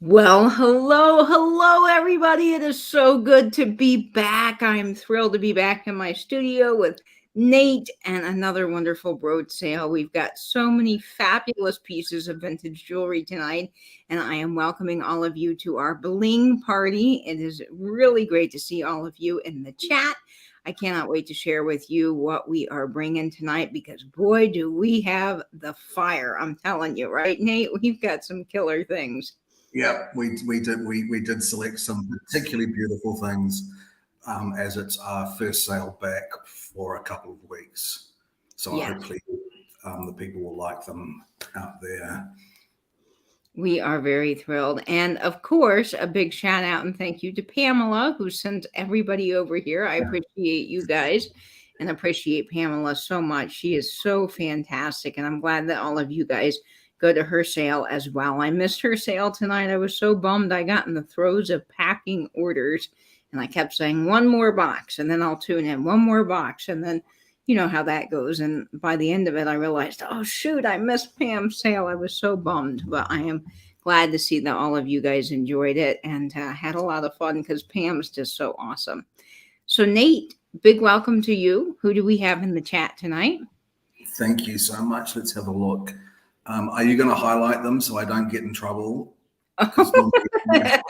Well, hello, everybody. It is so good to be back. I'm thrilled to be back in my studio with Nate and another wonderful brooch sale. We've got so many fabulous pieces of vintage jewelry tonight, and I am welcoming all of you to our bling party. It is really great to see all of you in the chat. I cannot wait to share with you what we are bringing tonight because, boy, do we have the fire. I'm telling you, right, Nate? We've got some killer things. Yeah, we did select some particularly beautiful things as it's our first sale back for a couple of weeks. So Yes. hopefully the people will like them out there. We are very thrilled. And of course, a big shout out and thank you to Pamela, who sent everybody over here. I appreciate you guys and appreciate Pamela so much. She is so fantastic. And I'm glad that all of you guys go to her sale as well. I missed her sale tonight. I was so bummed. I got in the throes of packing orders and I kept saying, one more box, and then I'll tune in, one more box. And then you know how that goes. And by the end of it, I realized, oh, shoot, I missed Pam's sale. I was so bummed, but I am glad to see that all of you guys enjoyed it and had a lot of fun because Pam's just so awesome. So, Nate, big welcome to you. Who do we have in the chat tonight? Thank you so much. Let's have a look. Are you going to highlight them so I don't get in trouble? Yeah.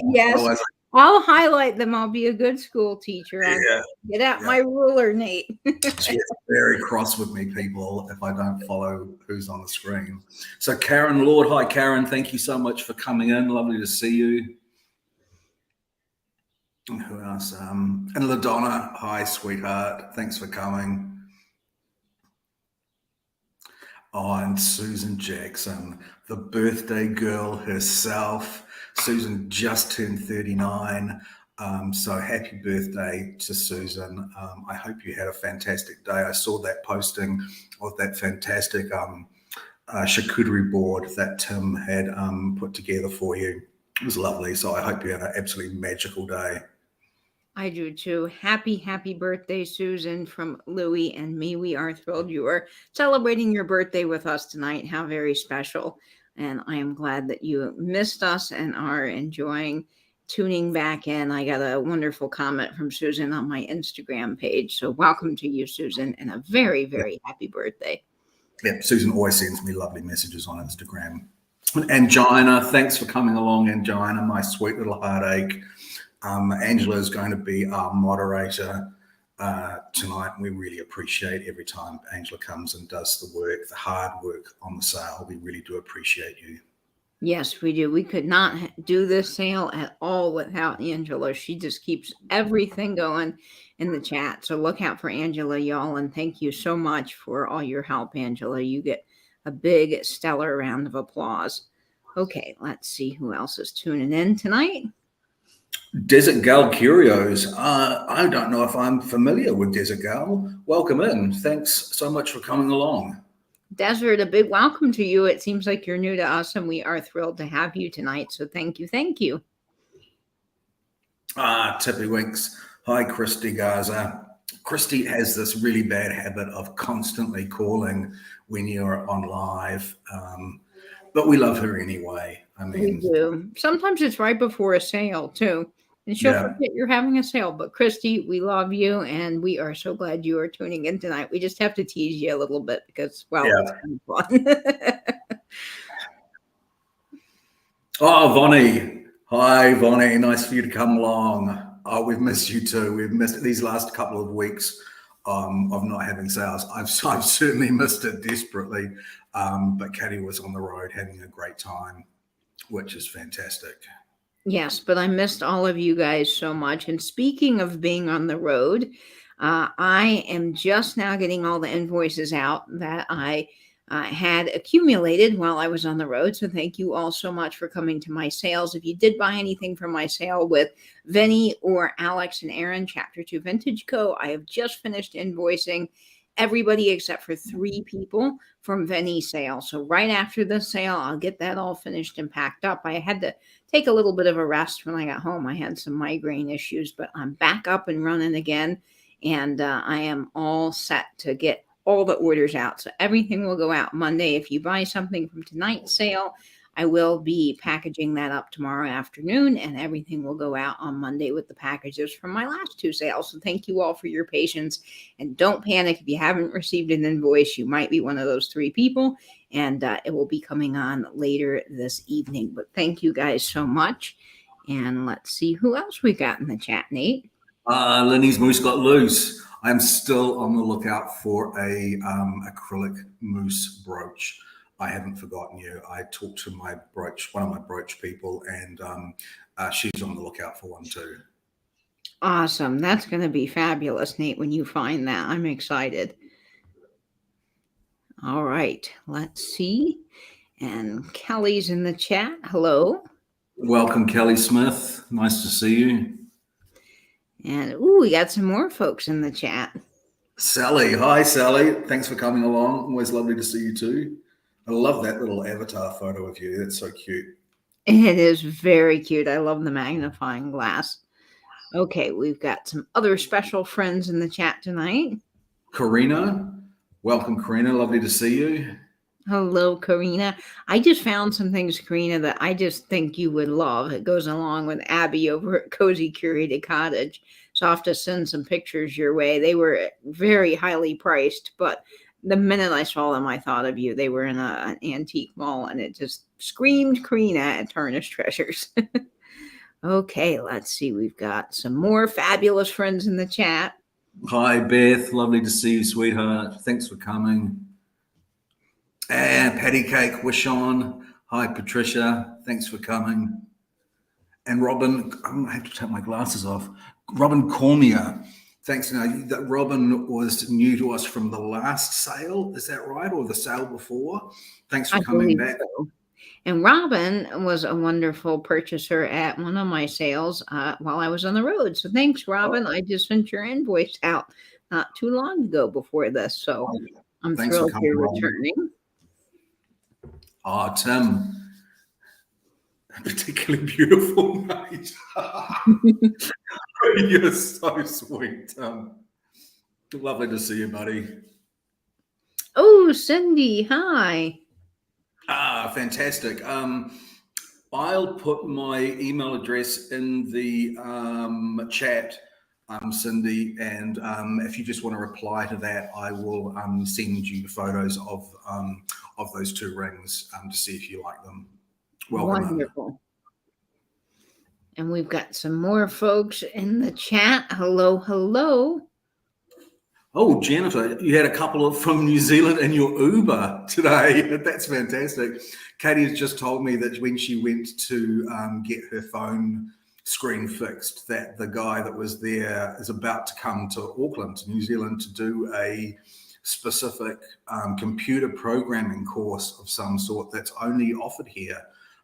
Yes. Otherwise, I'll highlight them. I'll be a good school teacher. Get out my ruler, Nate. She gets very cross with me, people, if I don't follow who's on the screen. So Karen Lord, hi Karen, thank you so much for coming in. Lovely to see you. And who else? And LaDonna, hi sweetheart, thanks for coming. Oh, and Susan Jackson, the birthday girl herself. Susan just turned 39. So happy birthday to Susan. I hope you had a fantastic day. I saw that posting of that fantastic charcuterie board that Tim had put together for you. It was lovely. So I hope you had an absolutely magical day. I do too. Happy birthday, Susan, from Louie and me. We are thrilled you are celebrating your birthday with us tonight. How very special. And I am glad that you missed us and are enjoying tuning back in. I got a wonderful comment from Susan on my Instagram page. So welcome to you, Susan, and a very, very happy birthday. Yeah, Susan always sends me lovely messages on Instagram. And Angina, thanks for coming along, Angina, my sweet little heartache. Angela is going to be our moderator tonight. We really appreciate every time Angela comes and does the work, the hard work on the sale. We really do appreciate you. Yes, we do. We could not do this sale at all without Angela. She just keeps everything going in the chat. So look out for Angela, y'all. And thank you so much for all your help, Angela. You get a big, stellar round of applause. Okay, let's see who else is tuning in tonight. Desert Gal Curios. I don't know if I'm familiar with Desert Gal. Welcome in. Thanks so much for coming along. Desert, a big welcome to you. It seems like you're new to us, and we are thrilled to have you tonight. So thank you. Tippy Winks. Hi, Christy Gaza. Christy has this really bad habit of constantly calling when you're on live, but we love her anyway. I mean, we do. Sometimes it's right before a sale too, and she'll forget you're having a sale. But Christy, we love you, and we are so glad you are tuning in tonight. We just have to tease you a little bit because, well, it's kind of fun. Oh, Vonnie. Hi, Vonnie. Nice for you to come along. Oh, we've missed you too. We've missed these last couple of weeks of not having sales. I've certainly missed it desperately. But Katie was on the road having a great time, which is fantastic. Yes, but I missed all of you guys so much. And speaking of being on the road, I am just now getting all the invoices out that I had accumulated while I was on the road. So thank you all so much for coming to my sales. If you did buy anything from my sale with Vinny or Alex and Aaron, Chapter 2 Vintage Co., I have just finished invoicing everybody except for 3 people from Vinny's sale. So right after the sale, I'll get that all finished and packed up. I had to take a little bit of a rest when I got home. I had some migraine issues, but I'm back up and running again. And I am all set to get all the orders out. So everything will go out Monday. If you buy something from tonight's sale, I will be packaging that up tomorrow afternoon, and everything will go out on Monday with the packages from my last 2 sales. So thank you all for your patience, and don't panic if you haven't received an invoice. You might be one of those 3 people, and it will be coming on later this evening. But thank you guys so much. And let's see who else we got in the chat, Nate. Lenny's moose got loose. I'm still on the lookout for a acrylic moose brooch. I haven't forgotten you. I talked to one of my brooch people, and she's on the lookout for one too. Awesome. That's going to be fabulous, Nate, when you find that. I'm excited. All right. Let's see. And Kelly's in the chat. Hello. Welcome, Kelly Smith. Nice to see you. And we got some more folks in the chat. Sally. Hi, Sally. Thanks for coming along. Always lovely to see you too. I love that little avatar photo of you. That's so cute. It is very cute. I love the magnifying glass. Okay, we've got some other special friends in the chat tonight. Karina. Welcome, Karina. Lovely to see you. Hello, Karina. I just found some things, Karina, that I just think you would love. It goes along with Abby over at Cozy Curated Cottage. So I'll have to send some pictures your way. They were very highly priced, but the minute I saw them, I thought of you. They were in an antique mall, and it just screamed Karina at Tarnished Treasures. Okay, let's see. We've got some more fabulous friends in the chat. Hi, Beth. Lovely to see you, sweetheart. Thanks for coming. And Patty Cake Wishon. Hi, Patricia. Thanks for coming. And Robin, I'm going to have to take my glasses off. Robin Cormier. Thanks. Now, Robin was new to us from the last sale. Is that right? Or the sale before? Thanks for coming back. So. And Robin was a wonderful purchaser at one of my sales while I was on the road. So thanks, Robin. I just sent your invoice out not too long ago before this. So I'm thrilled you're returning. Tim. A particularly beautiful night. You're so sweet. Lovely to see you, buddy. Oh, Cindy, hi. Fantastic. I'll put my email address in the chat, Cindy, and if you just want to reply to that, I will send you photos of those 2 rings to see if you like them. Welcome. Wonderful. And we've got some more folks in the chat. Hello, hello. Oh, Jennifer, you had a couple from New Zealand in your Uber today. That's fantastic. Katie has just told me that when she went to get her phone screen fixed, that the guy that was there is about to come to Auckland, to New Zealand, to do a specific computer programming course of some sort that's only offered here.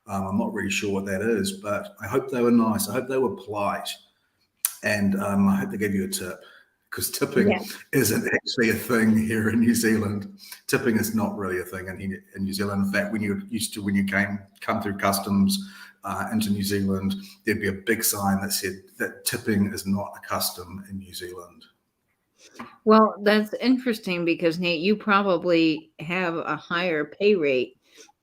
I'm not really sure what that is, but I hope they were nice. I hope they were polite. And I hope they gave you a tip, because tipping isn't actually a thing here in New Zealand. Tipping is not really a thing in New Zealand. In fact, when you come through customs into New Zealand, there'd be a big sign that said that tipping is not a custom in New Zealand. Well, that's interesting because, Nate, you probably have a higher pay rate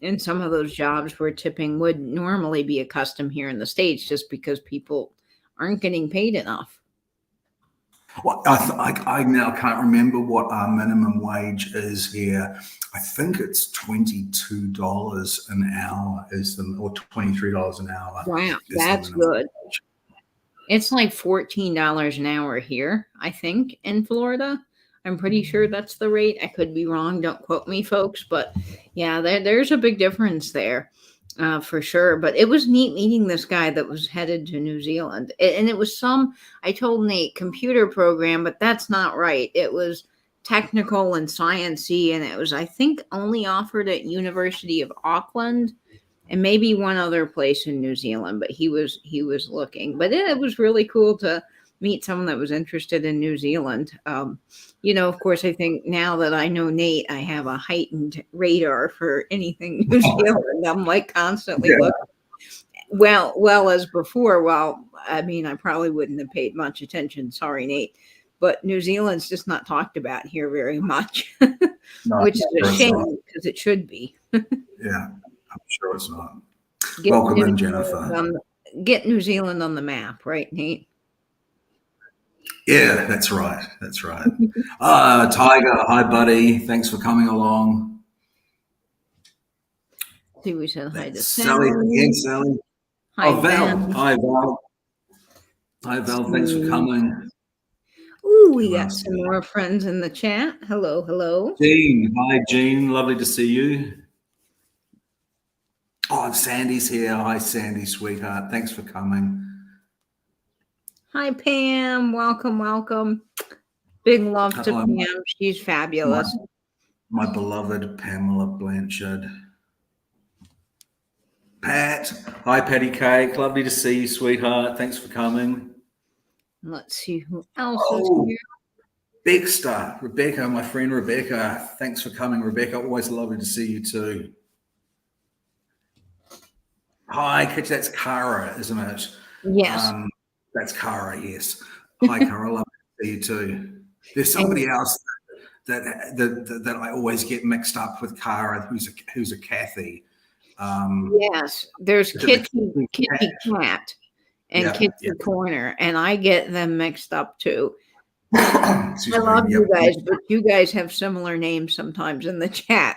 in some of those jobs where tipping would normally be a custom here in the States, just because people aren't getting paid enough. Well, I now can't remember what our minimum wage is here. I think it's $22 an hour or $23 an hour. Wow, that's good. Wage. It's like $14 an hour here, I think, in Florida. I'm pretty sure that's the rate. I could be wrong. Don't quote me, folks. But yeah, there's a big difference there for sure. But it was neat meeting this guy that was headed to New Zealand. And it was I told Nate, computer program, but that's not right. It was technical and sciencey. And it was, I think, only offered at University of Auckland and maybe one other place in New Zealand. But he was looking. But it was really cool to meet someone that was interested in New Zealand. Of course, I think now that I know Nate, I have a heightened radar for anything New Zealand. I'm like constantly looking. Well, as before. Well, I mean, I probably wouldn't have paid much attention. Sorry, Nate. But New Zealand's just not talked about here very much, which is a shame because it should be. Yeah. I'm sure it's not. Get Welcome New in, Zealand Jennifer. get New Zealand on the map, right, Nate? Yeah, that's right. That's right. Tiger, hi, buddy. Thanks for coming along. See, we said hi to That's Sally Sally. again, Sally. Hi, Oh, Val. Ben. Hi, Val. Hi, Let's Val. Thanks for see. coming. Ooh, we Who got else? some more friends in the chat. Hello, hello. Jean. Hi, Jean. Lovely to see you. Oh, and Sandy's here. Hi, Sandy, sweetheart. Thanks for coming. Hi, Pam. Welcome, welcome. Big love to Oh, Pam. She's fabulous. my beloved Pamela Blanchard. Pat. Hi, Patty Cake. Lovely to see you, sweetheart. Thanks for coming. Let's see who else is Oh, here. big star. Rebecca, my friend Rebecca. Thanks for coming, Rebecca. Always lovely to see you too. Hi, Kitch. That's Cara, isn't it? Yes. That's Cara, yes. Hi, Cara. Lovely to see you too. There's somebody else that I always get mixed up with Cara, who's a Kathy. Yes. There's Is it Kitty Cat and Yeah, Kitty yeah. Corner, and I get them mixed up too. Excuse I love me. you Yep. guys, but you guys have similar names sometimes in the chat.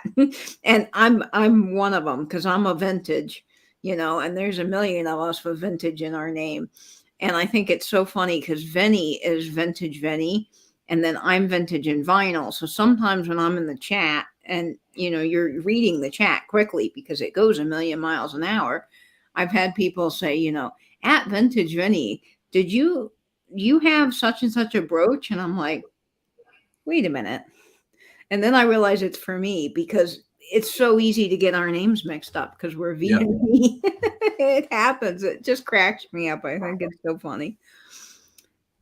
And I'm one of them because I'm a vintage, and there's a million of us with vintage in our name. And I think it's so funny because Venny is vintage Venny, and then I'm vintage and vinyl. So sometimes when I'm in the chat and you're reading the chat quickly because it goes a million miles an hour, I've had people say, at vintage Venny, did you have such and such a brooch? And I'm like, wait a minute. And then I realize it's for me because it's so easy to get our names mixed up because we're V Yep. and me. It happens. It just cracks me up. I think it's so funny.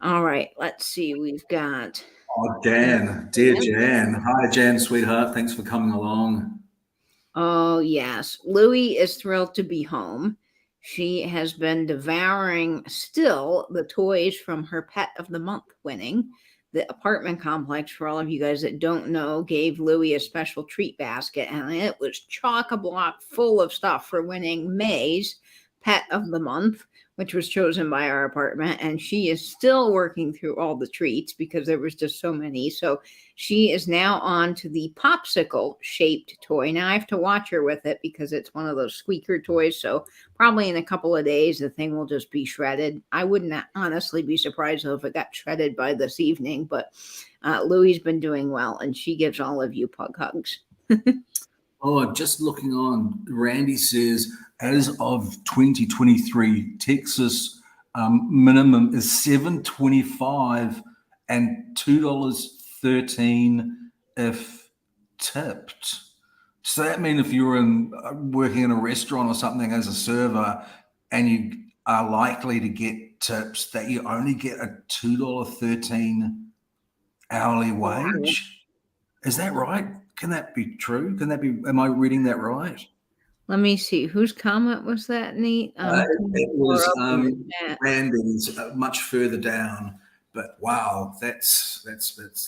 All right, let's see. We've got Oh, Jan, dear Jan. Hi, Jan, sweetheart. Thanks for coming along. Oh, yes. Louie is thrilled to be home. She has been devouring still the toys from her Pet of the Month winning. The apartment complex, for all of you guys that don't know, gave Louie a special treat basket, and it was chock a block full of stuff for winning May's Pet of the Month, which was chosen by our apartment. And she is still working through all the treats because there was just so many. So she is now on to the popsicle shaped toy. Now I have to watch her with it because it's one of those squeaker toys. So probably in a couple of days, the thing will just be shredded. I wouldn't honestly be surprised though if it got shredded by this evening, but Louie's been doing well and she gives all of you pug hugs. Oh, just looking on, Randy says, as of 2023, Texas minimum is $7.25 and $2.13 if tipped. So that means if you're working in a restaurant or something as a server and you are likely to get tips, that you only get a $2.13 hourly wage. Is that right? Can that be true? Am I reading that right? Let me see. Whose comment was that, Nate? It was Randy's much further down, but wow, that's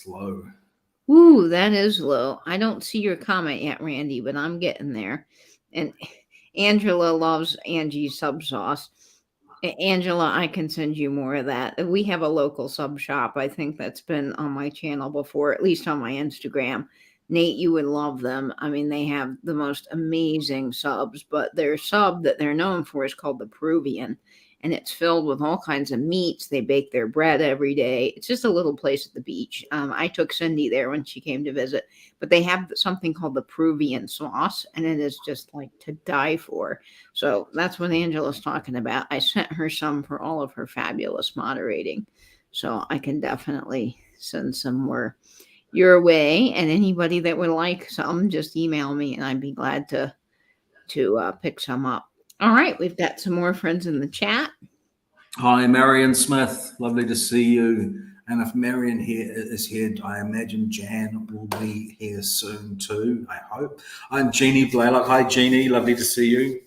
low. Ooh, that is low. I don't see your comment yet, Randy, but I'm getting there. And Angela loves Angie's sub sauce. Angela, I can send you more of that. We have a local sub shop. I think that's been on my channel before, at least on my Instagram. Nate, you would love them. I mean, they have the most amazing subs, but their sub that they're known for is called the Peruvian, and it's filled with all kinds of meats. They bake their bread every day. It's just a little place at the beach. I took Cindy there when she came to visit, but they have something called the Peruvian sauce, and it is just like to die for. So that's what Angela's talking about. I sent her some for all of her fabulous moderating. So I can definitely send some more your way. And anybody that would like some, just email me and I'd be glad to pick some up. All right, we've got some more friends in the chat. Hi, Marion Smith. Lovely to see you. And if Marion is here, I imagine Jan will be here soon too, I hope. I'm Jeannie Blaylock. Hi, Jeannie. Lovely to see you.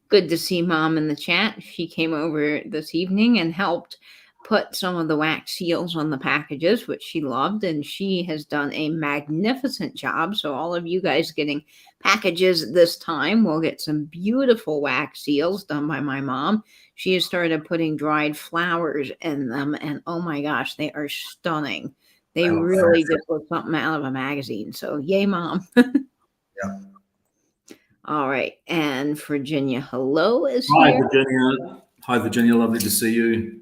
Good to see Mom in the chat. She came over this evening and helped put some of the wax seals on the packages, which she loved, and she has done a magnificent job. So all of you guys getting packages this time will get some beautiful wax seals done by my mom. She has started putting dried flowers in them, and oh my gosh, they are stunning. They look really fantastic. just look something out of a magazine. So yay, mom. Yeah. All right. And Virginia Hello is Hi, here. Virginia. Hi, Virginia. Lovely to see you.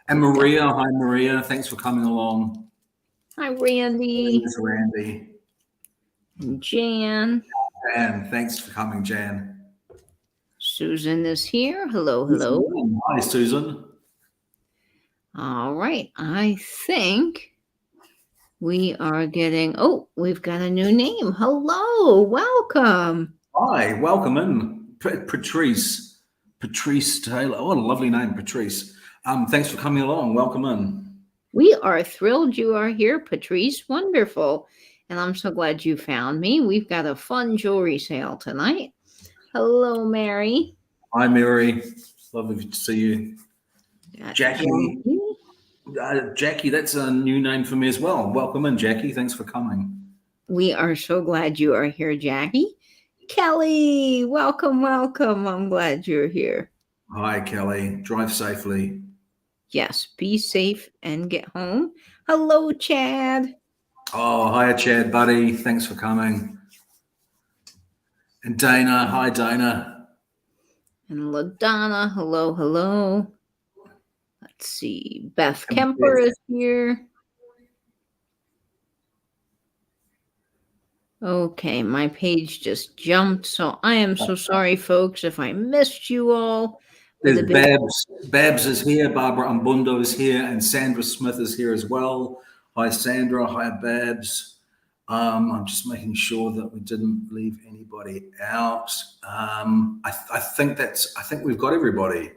And We've got, Maria. Hi, Maria. Thanks for coming along. hi, Randy There's Randy. and Jan. Jan, thanks for coming, Jan. Susan is here. Hello, hello. Hi, Susan. All right. I think we are getting, oh, we've got a new name. Hello. Welcome. Hi, welcome in. Patrice. Patrice Taylor. What a lovely name, Patrice. Thanks for coming along. Welcome in. We are thrilled you are here, Patrice. Wonderful. And I'm so glad you found me. We've got a fun jewelry sale tonight. Hello, Mary. Hi, Mary. Lovely to see you. Got Jackie. Jackie, that's a new name for me as well. Welcome in, Jackie. Thanks for coming. We are so glad you are here, Jackie. Kelly, welcome, welcome. I'm glad you're here. Hi, Kelly. Drive safely. Yes, be safe and get home. Hello, Chad. Oh, hiya, Chad, buddy. Thanks for coming. And Dana. Hi, Dana. And LaDonna, hello, hello. Let's see. Beth Kemper is here. Okay, my page just jumped, so I am so sorry, folks, if I missed you all. There's Babs. Babs is here. Barbara Umbundo is here. And Sandra Smith is here as well. Hi, Sandra. Hi, Babs. I'm just making sure that we didn't leave anybody out. I think we've got everybody.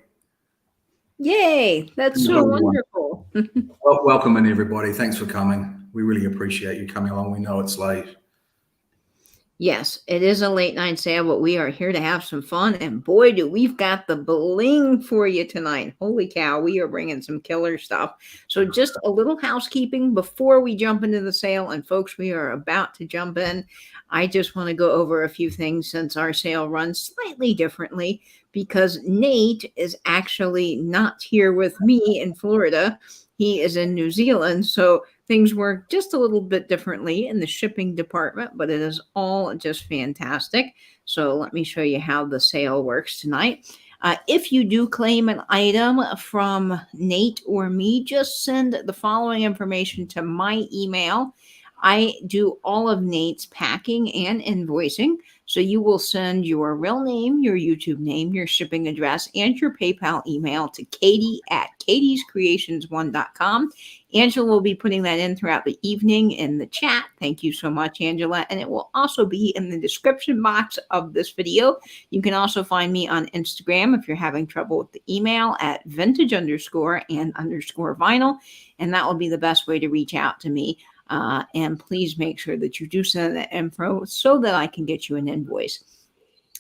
Yay, that's so wonderful. Well, welcome in, everybody. Thanks for coming. We really appreciate you coming along. We know it's late. Yes, it is a late night sale, but we are here to have some fun. And boy, do we've got the bling for you tonight. Holy cow, we are bringing some killer stuff. So just a little housekeeping before we jump into the sale. And folks, we are about to jump in. I just want to go over a few things since our sale runs slightly differently because Nate is actually not here with me in Florida. He is in New Zealand. So things work just a little bit differently in the shipping department, but it is all just fantastic. So let me show you how the sale works tonight. If you do claim an item from Nate or me, just send the following information to my email. I do all of Nate's packing and invoicing. So you will send your real name, your YouTube name, your shipping address, and your PayPal email to Katie at katiescreations1.com. Angela will be putting that in throughout the evening in the chat. Thank you so much, Angela. And it will also be in the description box of this video. You can also find me on Instagram if you're having trouble with the email at vintage_and_vinyl. And that will be the best way to reach out to me. And please make sure that you do send that info so that I can get you an invoice.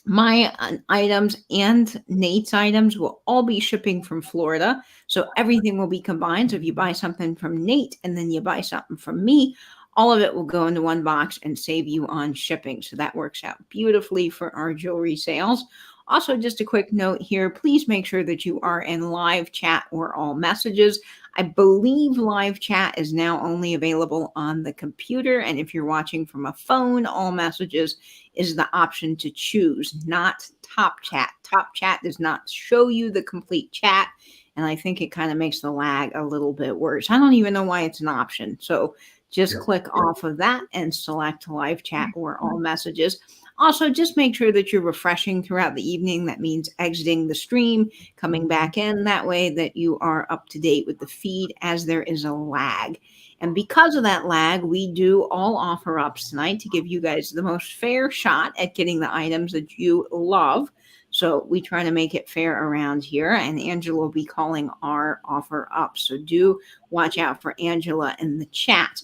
My items and Nate's items will all be shipping from Florida. So everything will be combined. So if you buy something from Nate and then you buy something from me, all of it will go into one box and save you on shipping. So that works out beautifully for our jewelry sales. Also, just a quick note here, please make sure that you are in live chat or all messages. I believe live chat is now only available on the computer. And if you're watching from a phone, all messages is the option to choose, not top chat. Top chat does not show you the complete chat. And I think it kind of makes the lag a little bit worse. I don't even know why it's an option. So just click off of that and select live chat or all messages. Also, just make sure that you're refreshing throughout the evening. That means exiting the stream, coming back in. That way that you are up to date with the feed as there is a lag. And because of that lag, we do all offer ups tonight to give you guys the most fair shot at getting the items that you love. So we try to make it fair around here. And Angela will be calling our offer up. So do watch out for Angela in the chat.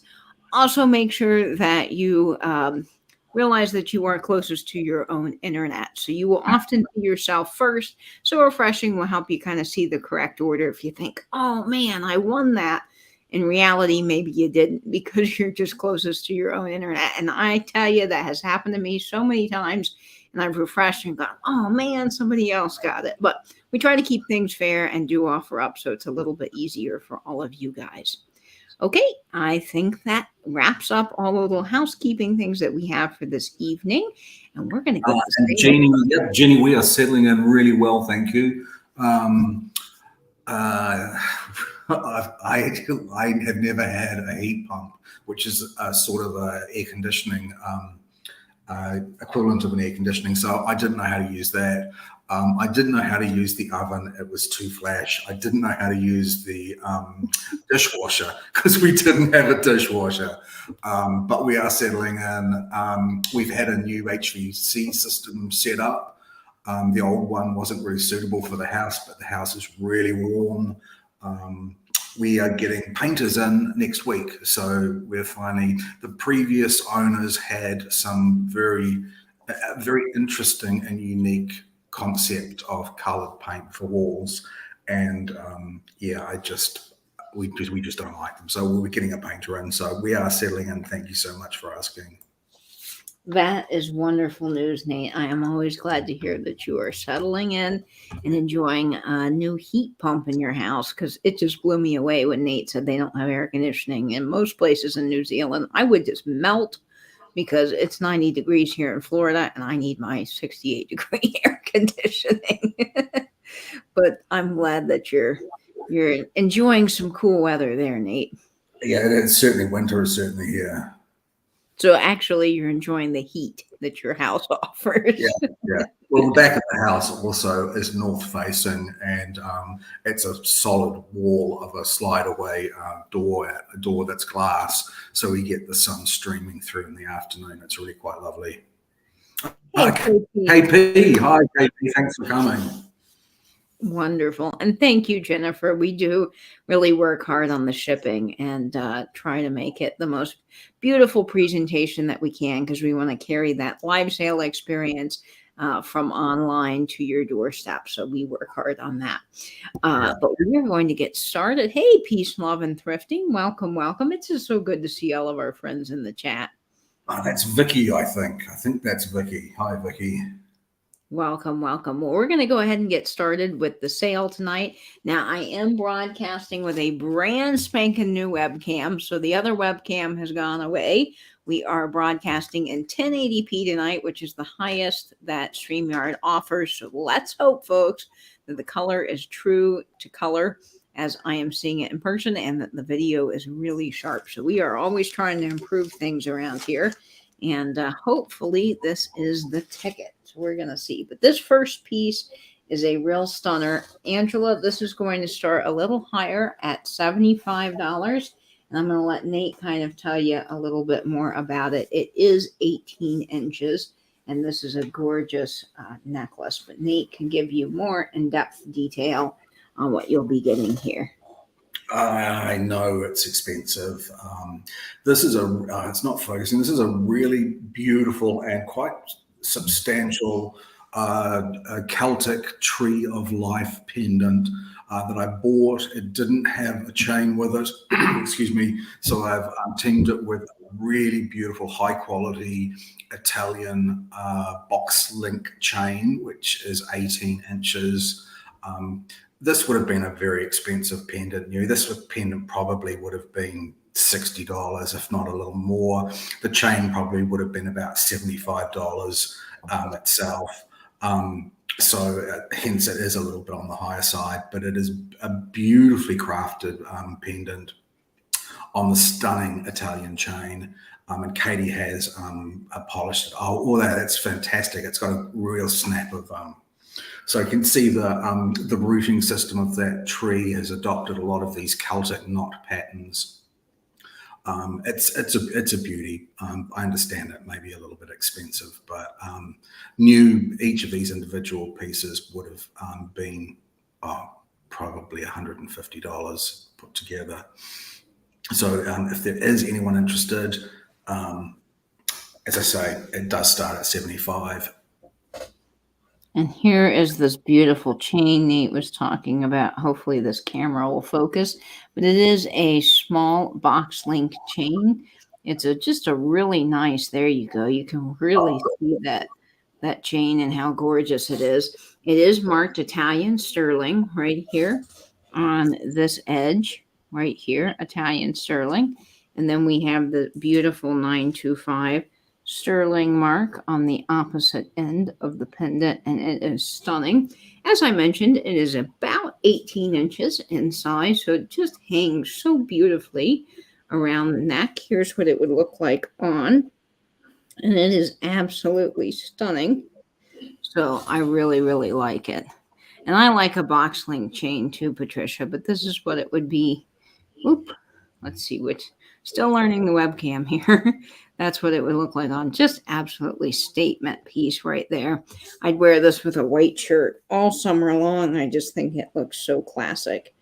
Also, make sure that you realize that you are closest to your own internet. So you will often see yourself first. So refreshing will help you kind of see the correct order. If you think, oh man, I won that. In reality, maybe you didn't because you're just closest to your own internet. And I tell you, that has happened to me so many times. And I've refreshed and gone, oh man, somebody else got it. But we try to keep things fair and do offer up so it's a little bit easier for all of you guys. Okay, I think that wraps up all the little housekeeping things that we have for this evening. And we're going to get And Jenny, we are settling in really well, thank you. I have never had a heat pump, which is a sort of a air conditioning equivalent of an air conditioning. So I didn't know how to use that. I didn't know how to use the oven. It was too flash. I didn't know how to use the dishwasher because we didn't have a dishwasher. But we are settling in. We've had a new HVAC system set up. The old one wasn't really suitable for the house, but the house is really warm. We are getting painters in next week. So we're finally, the previous owners had some very interesting and unique concept of colored paint for walls. And we just don't like them. So we're getting a painter in. So we are settling in. Thank you so much for asking. That is wonderful news, Nate. I am always glad to hear that you are settling in and enjoying a new heat pump in your house because it just blew me away when Nate said they don't have air conditioning. In most places in New Zealand, I would just melt because it's 90 degrees here in Florida and I need my 68-degree air conditioning. But I'm glad that you're enjoying some cool weather there, Nate. Yeah, it's certainly winter is certainly here. So actually, you're enjoying the heat that your house offers. Yeah. Well, the back of the house also is north facing, and it's a solid wall of a slide away door, a door that's glass, so we get the sun streaming through in the afternoon. It's really quite lovely. Hey, KP, hi KP, thanks for coming. Wonderful. And thank you, Jennifer. We do really work hard on the shipping and try to make it the most beautiful presentation that we can because we want to carry that live sale experience from online to your doorstep. So we work hard on that. But we are going to get started. Hey, peace, love, and thrifting. Welcome, welcome. It's just so good to see all of our friends in the chat. Oh, that's Vicky, I think. I think that's Vicky. Hi, Vicky. Welcome, welcome. Well, we're going to go ahead and get started with the sale tonight. Now, I am broadcasting with a brand spanking new webcam, so the other webcam has gone away. We are broadcasting in 1080p tonight, which is the highest that StreamYard offers. So let's hope, folks, that the color is true to color as I am seeing it in person and that the video is really sharp. So we are always trying to improve things around here. And hopefully this is the ticket. So we're going to see. But this first piece is a real stunner. Angela, this is going to start a little higher at $75. And I'm going to let Nate kind of tell you a little bit more about it. It is 18 inches. And this is a gorgeous necklace. But Nate can give you more in-depth detail on what you'll be getting here. I know it's expensive. This is it's not focusing. This is a really beautiful and quite substantial Celtic tree of life pendant that I bought. It didn't have a chain with it. Excuse me. So I've teamed it with a really beautiful, high quality Italian box link chain, which is 18 inches. This would have been a very expensive pendant. This pendant probably would have been $60, if not a little more. The chain probably would have been about $75 itself. So hence it is a little bit on the higher side, but it is a beautifully crafted pendant on the stunning Italian chain. And Katie has polished it. Oh, that's fantastic. It's got a real snap of so you can see the rooting system of that tree has adopted a lot of these Celtic knot patterns. It's a beauty. I understand it may be a little bit expensive, but each of these individual pieces would have been probably $150 put together. So if there is anyone interested, as I say, it does start at 75. And here is this beautiful chain Nate was talking about. Hopefully this camera will focus, but it is a small box link chain. It's just a really nice, there you go. You can really see that chain and how gorgeous it is. It is marked Italian sterling right here on this edge, right here, Italian sterling. And then we have the beautiful 925 sterling mark on the opposite end of the pendant, and it is stunning. As I mentioned, it is about 18 inches in size, so it just hangs so beautifully around the neck. Here's what it would look like on, and it is absolutely stunning. So I really, really like it. And I like a box link chain too, Patricia, but this is what it would be. Oop. Let's see which. Still learning the webcam here. That's what it would look like on. Just absolutely statement piece right there. I'd wear this with a white shirt all summer long. I just think it looks so classic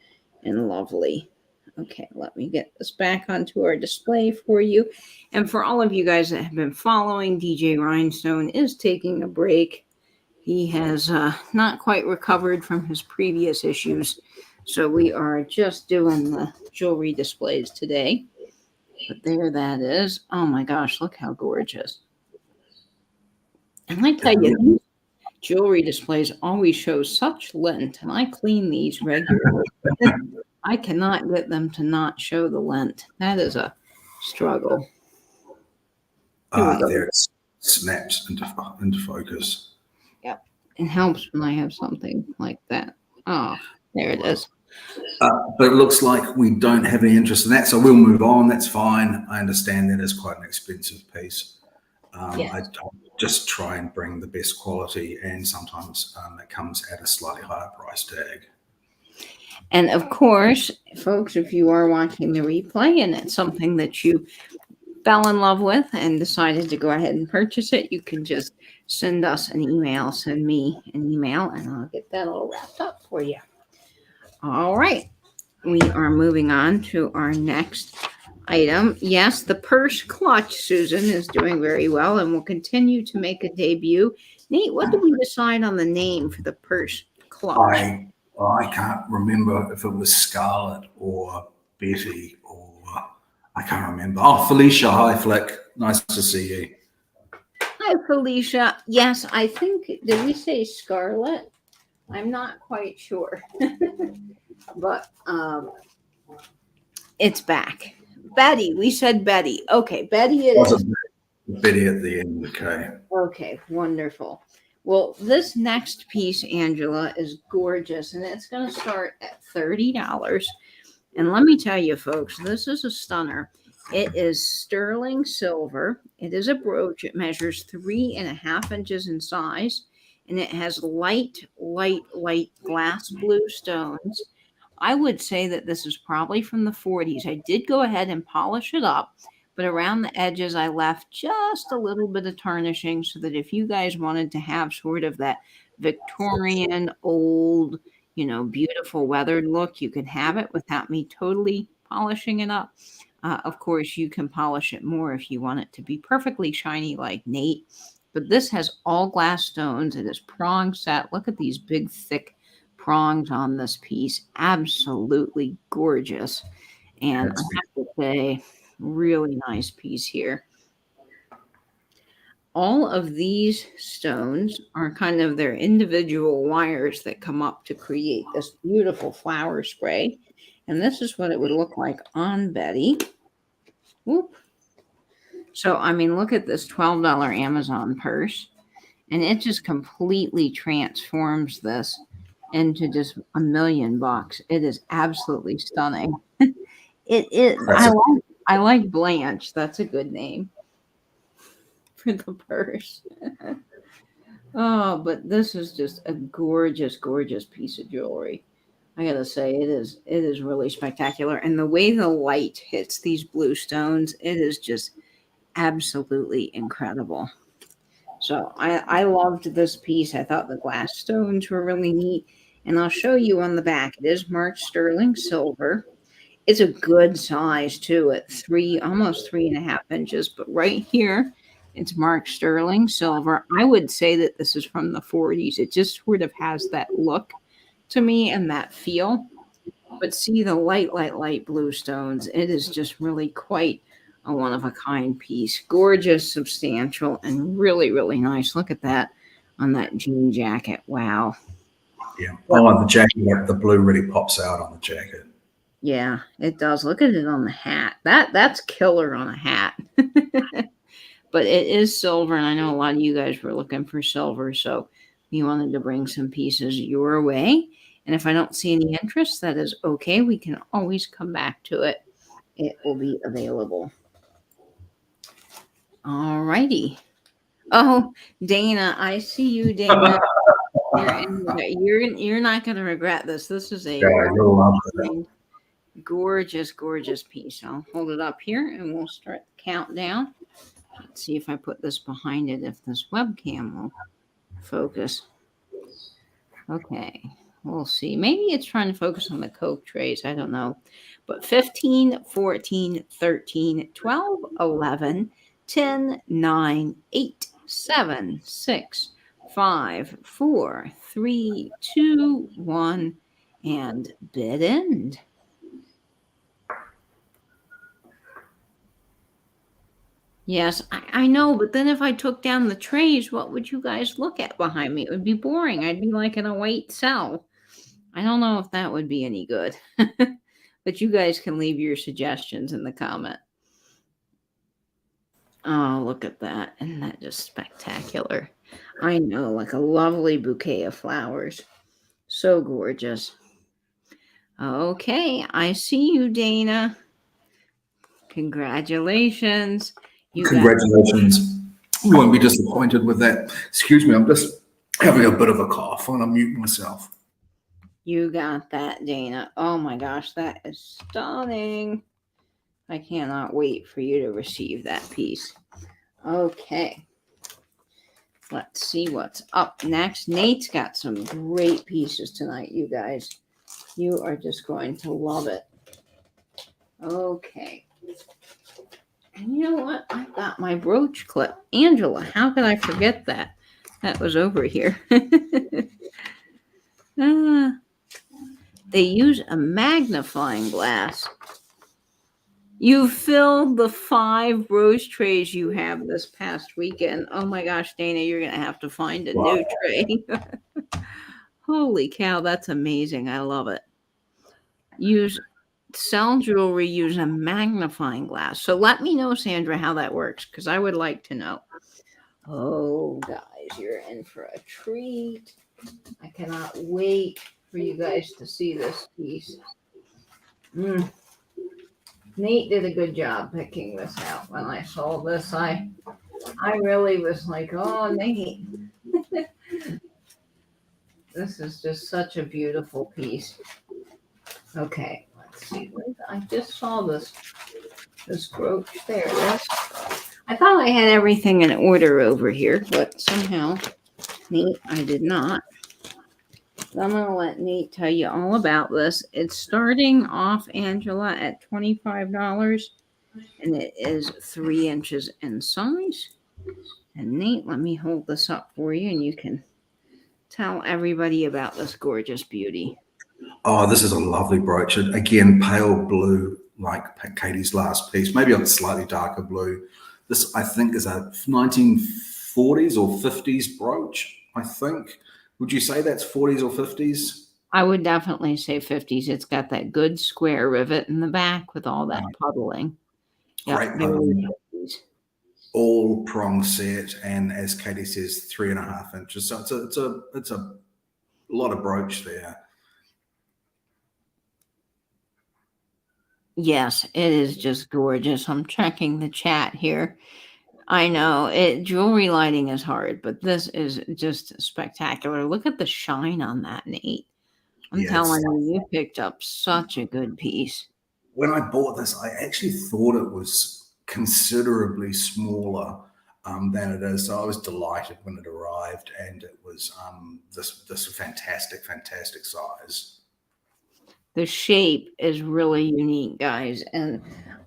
and lovely. Okay, let me get this back onto our display for you. And for all of you guys that have been following, DJ Rhinestone is taking a break. He has not quite recovered from his previous issues. So we are just doing the jewelry displays today. But there that is. Oh my gosh, look how gorgeous. And I tell you, these jewelry displays always show such lint, and I clean these regularly. I cannot get them to not show the lint. That is a struggle. There it snaps into focus. Yep. It helps when I have something like that. Oh, there it is. But it looks like we don't have any interest in that, so we'll move on. That's fine. I understand that is quite an expensive piece. I just try and bring the best quality, and sometimes it comes at a slightly higher price tag. And of course, folks, if you are watching the replay and it's something that you fell in love with and decided to go ahead and purchase it, you can just send us an email, send me an email, and I'll get that all wrapped up for you. All right, we are moving on to our next item. Yes, the purse clutch, Susan, is doing very well and will continue to make a debut. Nate, what did we decide on the name for the purse clutch? I can't remember if it was Scarlett or Betty or I can't remember. Oh, Felicia. Hi, Flick. Nice to see you. Hi, Felicia. Yes, I think, did we say Scarlett? I'm not quite sure. But it's back. Betty. We said Betty. Okay, Betty it is. Betty at the end. Okay. Okay, wonderful. Well, this next piece, Angela, is gorgeous, and it's going to start at $30. And let me tell you, folks, this is a stunner. It is sterling silver. It is a brooch. It measures 3.5 inches in size, and it has light glass blue stones. I would say that this is probably from the 40s. I did go ahead and polish it up, but around the edges, I left just a little bit of tarnishing so that if you guys wanted to have sort of that Victorian, old, beautiful weathered look, you could have it without me totally polishing it up. Of course, you can polish it more if you want it to be perfectly shiny like Nate. But this has all glass stones. It is prong set. Look at these big, thick prongs on this piece. Absolutely gorgeous. And I have to say, really nice piece here. All of these stones are kind of their individual wires that come up to create this beautiful flower spray. And this is what it would look like on Betty. Whoop. So, I mean, look at this $12 Amazon purse. And it just completely transforms this into just $1 million. It is absolutely stunning. It is. I like Blanche. That's a good name for the purse. Oh, but this is just a gorgeous, gorgeous piece of jewelry. I gotta say, it is really spectacular. And the way the light hits these blue stones, it is just absolutely incredible. So I loved this piece. I thought the glass stones were really neat. And I'll show you on the back. It is marked sterling silver. It's a good size too, at almost 3.5 inches. But right here It's marked sterling silver. I would say that this is from the 40s. It just sort of has that look to me and that feel. But see the light blue stones. It is just really quite a one of a kind piece. Gorgeous, substantial, and really, really nice. Look at that on that jean jacket. Wow. Yeah. Oh, the jacket, the blue really pops out on the jacket. Yeah, it does. Look at it on the hat. That's killer on a hat. But it is silver, and I know a lot of you guys were looking for silver, so we wanted to bring some pieces your way. And if I don't see any interest, that is okay. We can always come back to it. It will be available. All righty. Oh, Dana, I see you, Dana. You're not going to regret this. This is a You'll love it. gorgeous, gorgeous piece. I'll hold it up here, and we'll start the countdown. Let's see if I put this behind it, if this webcam will focus. Okay, we'll see. Maybe it's trying to focus on the Coke trays. I don't know. But 15, 14, 13, 12, 11, 10, 9, 8, 7, 6, 5, 4, 3, 2, 1, and bid end. Yes, I know, but then if I took down the trays, what would you guys look at behind me? It would be boring. I'd be like in a white cell. I don't know if that would be any good. But you guys can leave your suggestions in the comment. Oh, look at that. Isn't that just spectacular? I know, like a lovely bouquet of flowers. So gorgeous. Okay, I see you, Dana. Congratulations. Congratulations. You won't be disappointed with that. Excuse me, I'm just having a bit of a cough. I'm going to mute myself. You got that, Dana. Oh my gosh, that is stunning. I cannot wait for you to receive that piece. Okay. Let's see what's up next. Nate's got some great pieces tonight, you guys. You are just going to love it. Okay. And you know what? I've got my brooch clip. Angela, how could I forget that? That was over here. They use a magnifying glass. You filled the 5 brooch trays you have this past weekend. Oh my gosh, Dana, you're going to have to find a new tray. Holy cow, that's amazing. I love it. Sell jewelry, use a magnifying glass. So let me know, Sandra, how that works, because I would like to know. Oh, guys, you're in for a treat. I cannot wait for you guys to see this piece. Nate did a good job picking this out. When I saw this, I really was like, oh, Nate. This is just such a beautiful piece. Okay, let's see. I just saw this brooch there. I thought I had everything in order over here, but somehow, Nate, I did not. So I'm going to let Nate tell you all about this. It's starting off, Angela, at $25, and it is 3 inches in size. And Nate, let me hold this up for you, and you can tell everybody about this gorgeous beauty. Oh, this is a lovely brooch. Again, pale blue, like Katie's last piece, maybe a slightly darker blue. This, I think, is a 1940s or 50s brooch, I think. Would you say that's 40s or 50s? I would definitely say 50s. It's got that good square rivet in the back with all that puddling. Great. All prong set, and as Katie says, 3.5 inches. So it's a lot of brooch there. Yes, it is just gorgeous. I'm checking the chat here. I know jewelry lighting is hard, but this is just spectacular. Look at the shine on that, Nate. I'm telling you picked up such a good piece. When I bought this, I actually thought it was considerably smaller than it is. So I was delighted when it arrived, and it was this fantastic size. The shape is really unique, guys. And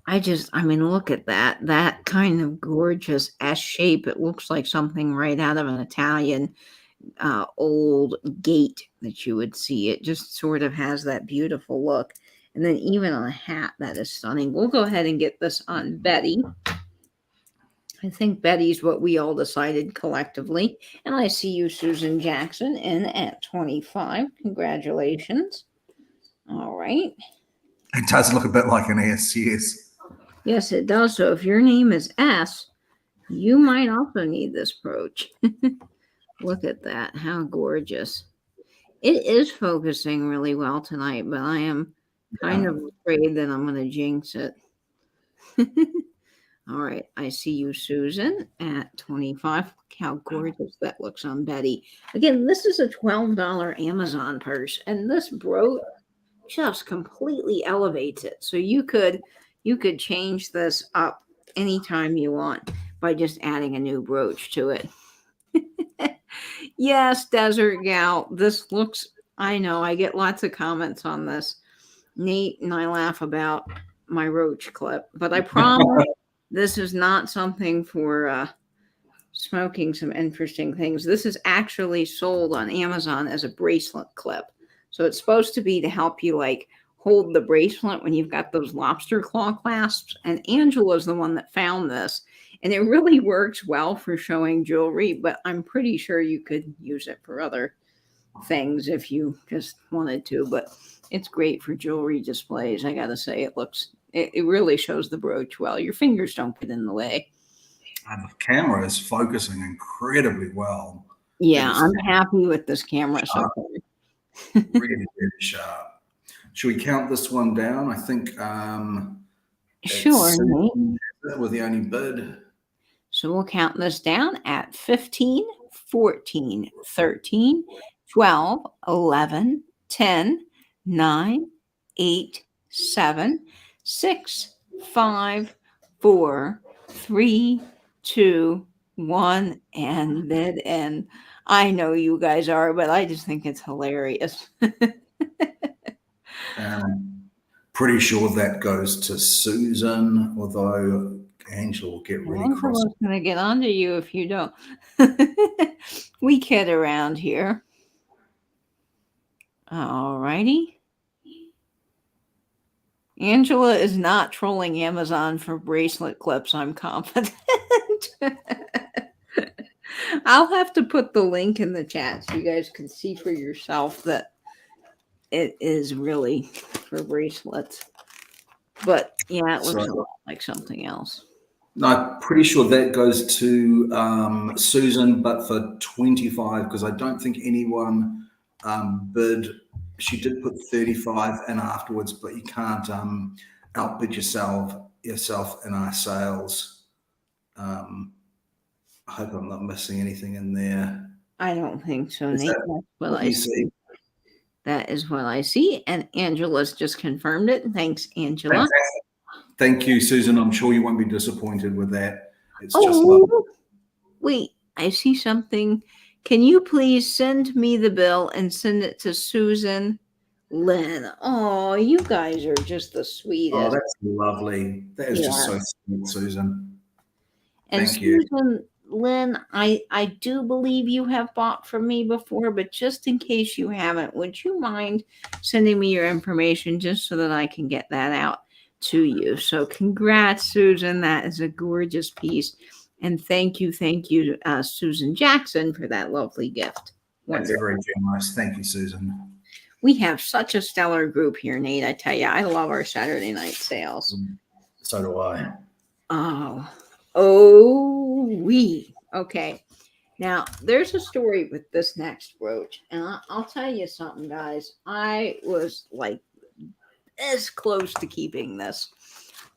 I mean, look at that. That kind of gorgeous S shape. It looks like something right out of an Italian old gate that you would see. It just sort of has that beautiful look. And then even on a hat, that is stunning. We'll go ahead and get this on Betty. I think Betty's what we all decided collectively. And I see you, Susan Jackson, in at 25. Congratulations. All right. It does look a bit like an S, yes. Yes, it does. So if your name is S, you might also need this brooch. Look at that. How gorgeous. It is focusing really well tonight, but I am kind of afraid that I'm going to jinx it. All right. I see you, Susan, at 25. Look how gorgeous that looks on Betty. Again, this is a $12 Amazon purse, and this brooch just completely elevates it. So you could change this up anytime you want by just adding a new brooch to it. Yes, Desert Gal, this looks, I know, I get lots of comments on this. Nate and I laugh about my roach clip, but I promise this is not something for smoking some interesting things. This is actually sold on Amazon as a bracelet clip. So it's supposed to be to help you like hold the bracelet when you've got those lobster claw clasps. And Angela's the one that found this. And it really works well for showing jewelry, but I'm pretty sure you could use it for other things if you just wanted to. But it's great for jewelry displays. I got to say, it really shows the brooch well. Your fingers don't get in the way. And the camera is focusing incredibly well. Yeah, I'm happy with this camera so far. Really, really sharp. Should we count this one down? I think sure. We're the only bid. So we'll count this down at 15, 14, 13, 12, 11, 10, 9, 8, 7, 6, 5, 4, 3, 2, 1, and bid in. I know you guys are, but I just think it's hilarious. Pretty sure that goes to Susan, although Angela will get really cross. Angela's going to get onto you if you don't. We kid around here. All righty. Angela is not trolling Amazon for bracelet clips, I'm confident. I'll have to put the link in the chat so you guys can see for yourself that it is really for bracelets. But yeah, it looks a lot like something else. No, I'm pretty sure that goes to Susan, but for 25, because I don't think anyone bid. She did put 35 in afterwards, but you can't outbid yourself in our sales. I hope I'm not missing anything in there. I don't think so, Nate. That's what I see. That is what I see. And Angela's just confirmed it. Thanks, Angela. Fantastic. Thank you, Susan. I'm sure you won't be disappointed with that. It's just lovely. Wait, I see something. Can you please send me the bill and send it to Susan Lynn? Oh, you guys are just the sweetest. Oh, that's lovely. That is just so sweet, Susan. And Thank you. Susan Lynn, I do believe you have bought from me before, but just in case you haven't, would you mind sending me your information just so that I can get that out to you? So congrats, Susan. That is a gorgeous piece. And thank you, Susan Jackson, for that lovely gift. That's very generous. Thank you, Susan. We have such a stellar group here, Nate. I tell you, I love our Saturday night sales. So do I. Okay. Now, there's a story with this next brooch. And I'll tell you something, guys. I was like this close to keeping this.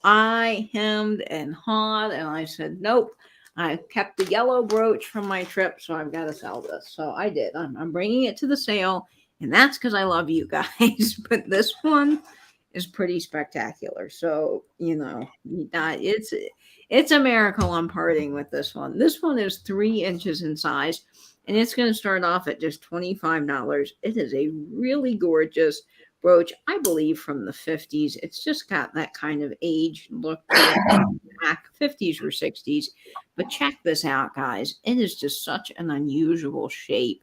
I hemmed and hawed, and I said, nope. I kept the yellow brooch from my trip, so I've got to sell this. So I did. I'm bringing it to the sale, and that's because I love you guys. But this one is pretty spectacular. So, it's a miracle I'm parting with this one. This one is 3 inches in size, and it's going to start off at just $25. It is a really gorgeous brooch, I believe from the 50s. It's just got that kind of age look to it, back 50s or 60s. But check this out, guys. It is just such an unusual shape.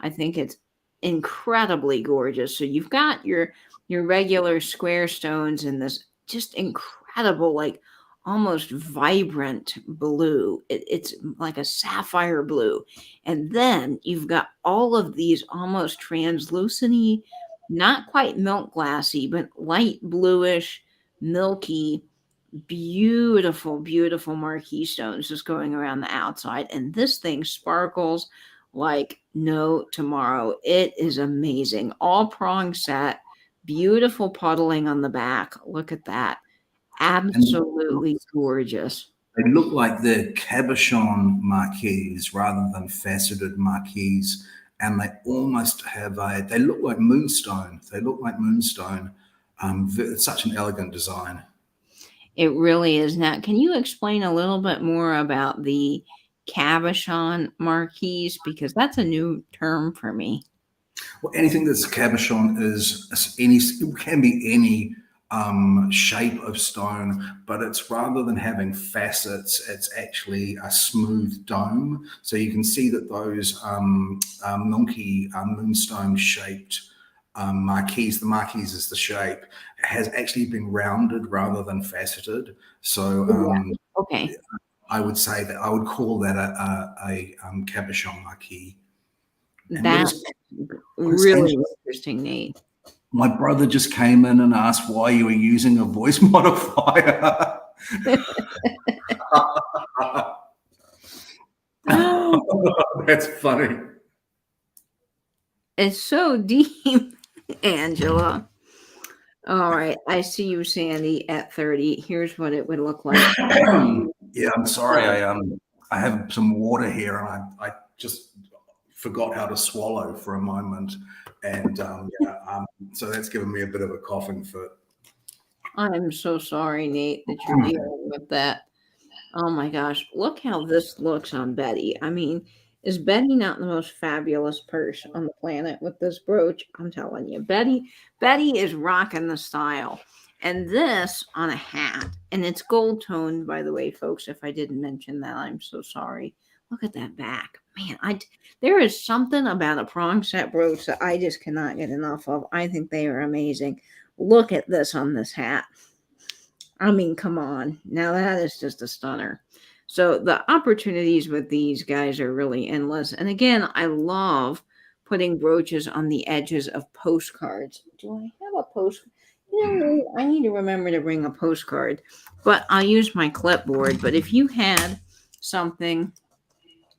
I think it's incredibly gorgeous. So you've got your regular square stones in this just incredible, like almost vibrant blue. It's like a sapphire blue. And then you've got all of these almost translucent, not quite milk glassy, but light bluish, milky, beautiful, beautiful marquee stones just going around the outside. And this thing sparkles like no tomorrow. It is amazing. All prong set, beautiful puddling on the back. Look at that. Absolutely gorgeous. They look like they're cabochon marquees rather than faceted marquees, and they almost have they look like moonstone. They look like moonstone. It's such an elegant design. It really is. Now, can you explain a little bit more about the cabochon marquees? Because that's a new term for me. Well, anything that's cabochon is any, it can be any shape of stone, but it's rather than having facets, it's actually a smooth dome. So you can see that those milky moonstone shaped marquees, the marquees is the shape, has actually been rounded rather than faceted. So Okay. I would say that I would call that a cabochon marquee. And That's really interesting, Nate. my brother just came in and asked why you were using a voice modifier. That's funny. It's so deep, Angela. All right. I see you, Sandy, at 30. Here's what it would look like. Yeah, I'm sorry. I have some water here, and I just forgot how to swallow for a moment, and so that's given me a bit of a coughing fit. I'm so sorry, Nate, that you're dealing with that. Oh my gosh, look how this looks on Betty. I mean, is Betty not the most fabulous purse on the planet with this brooch? I'm telling you, Betty is rocking the style. And this on a hat, and it's gold toned, by the way, folks. If I didn't mention that, I'm so sorry. Look at that back, man. There is something about a prong set brooch that I just cannot get enough of. I think they are amazing. Look at this on this hat. I mean, come on. Now that is just a stunner. So the opportunities with these guys are really endless. And again, I love putting brooches on the edges of postcards. Do I have a postcard? I need to remember to bring a postcard, but I'll use my clipboard. But if you had something,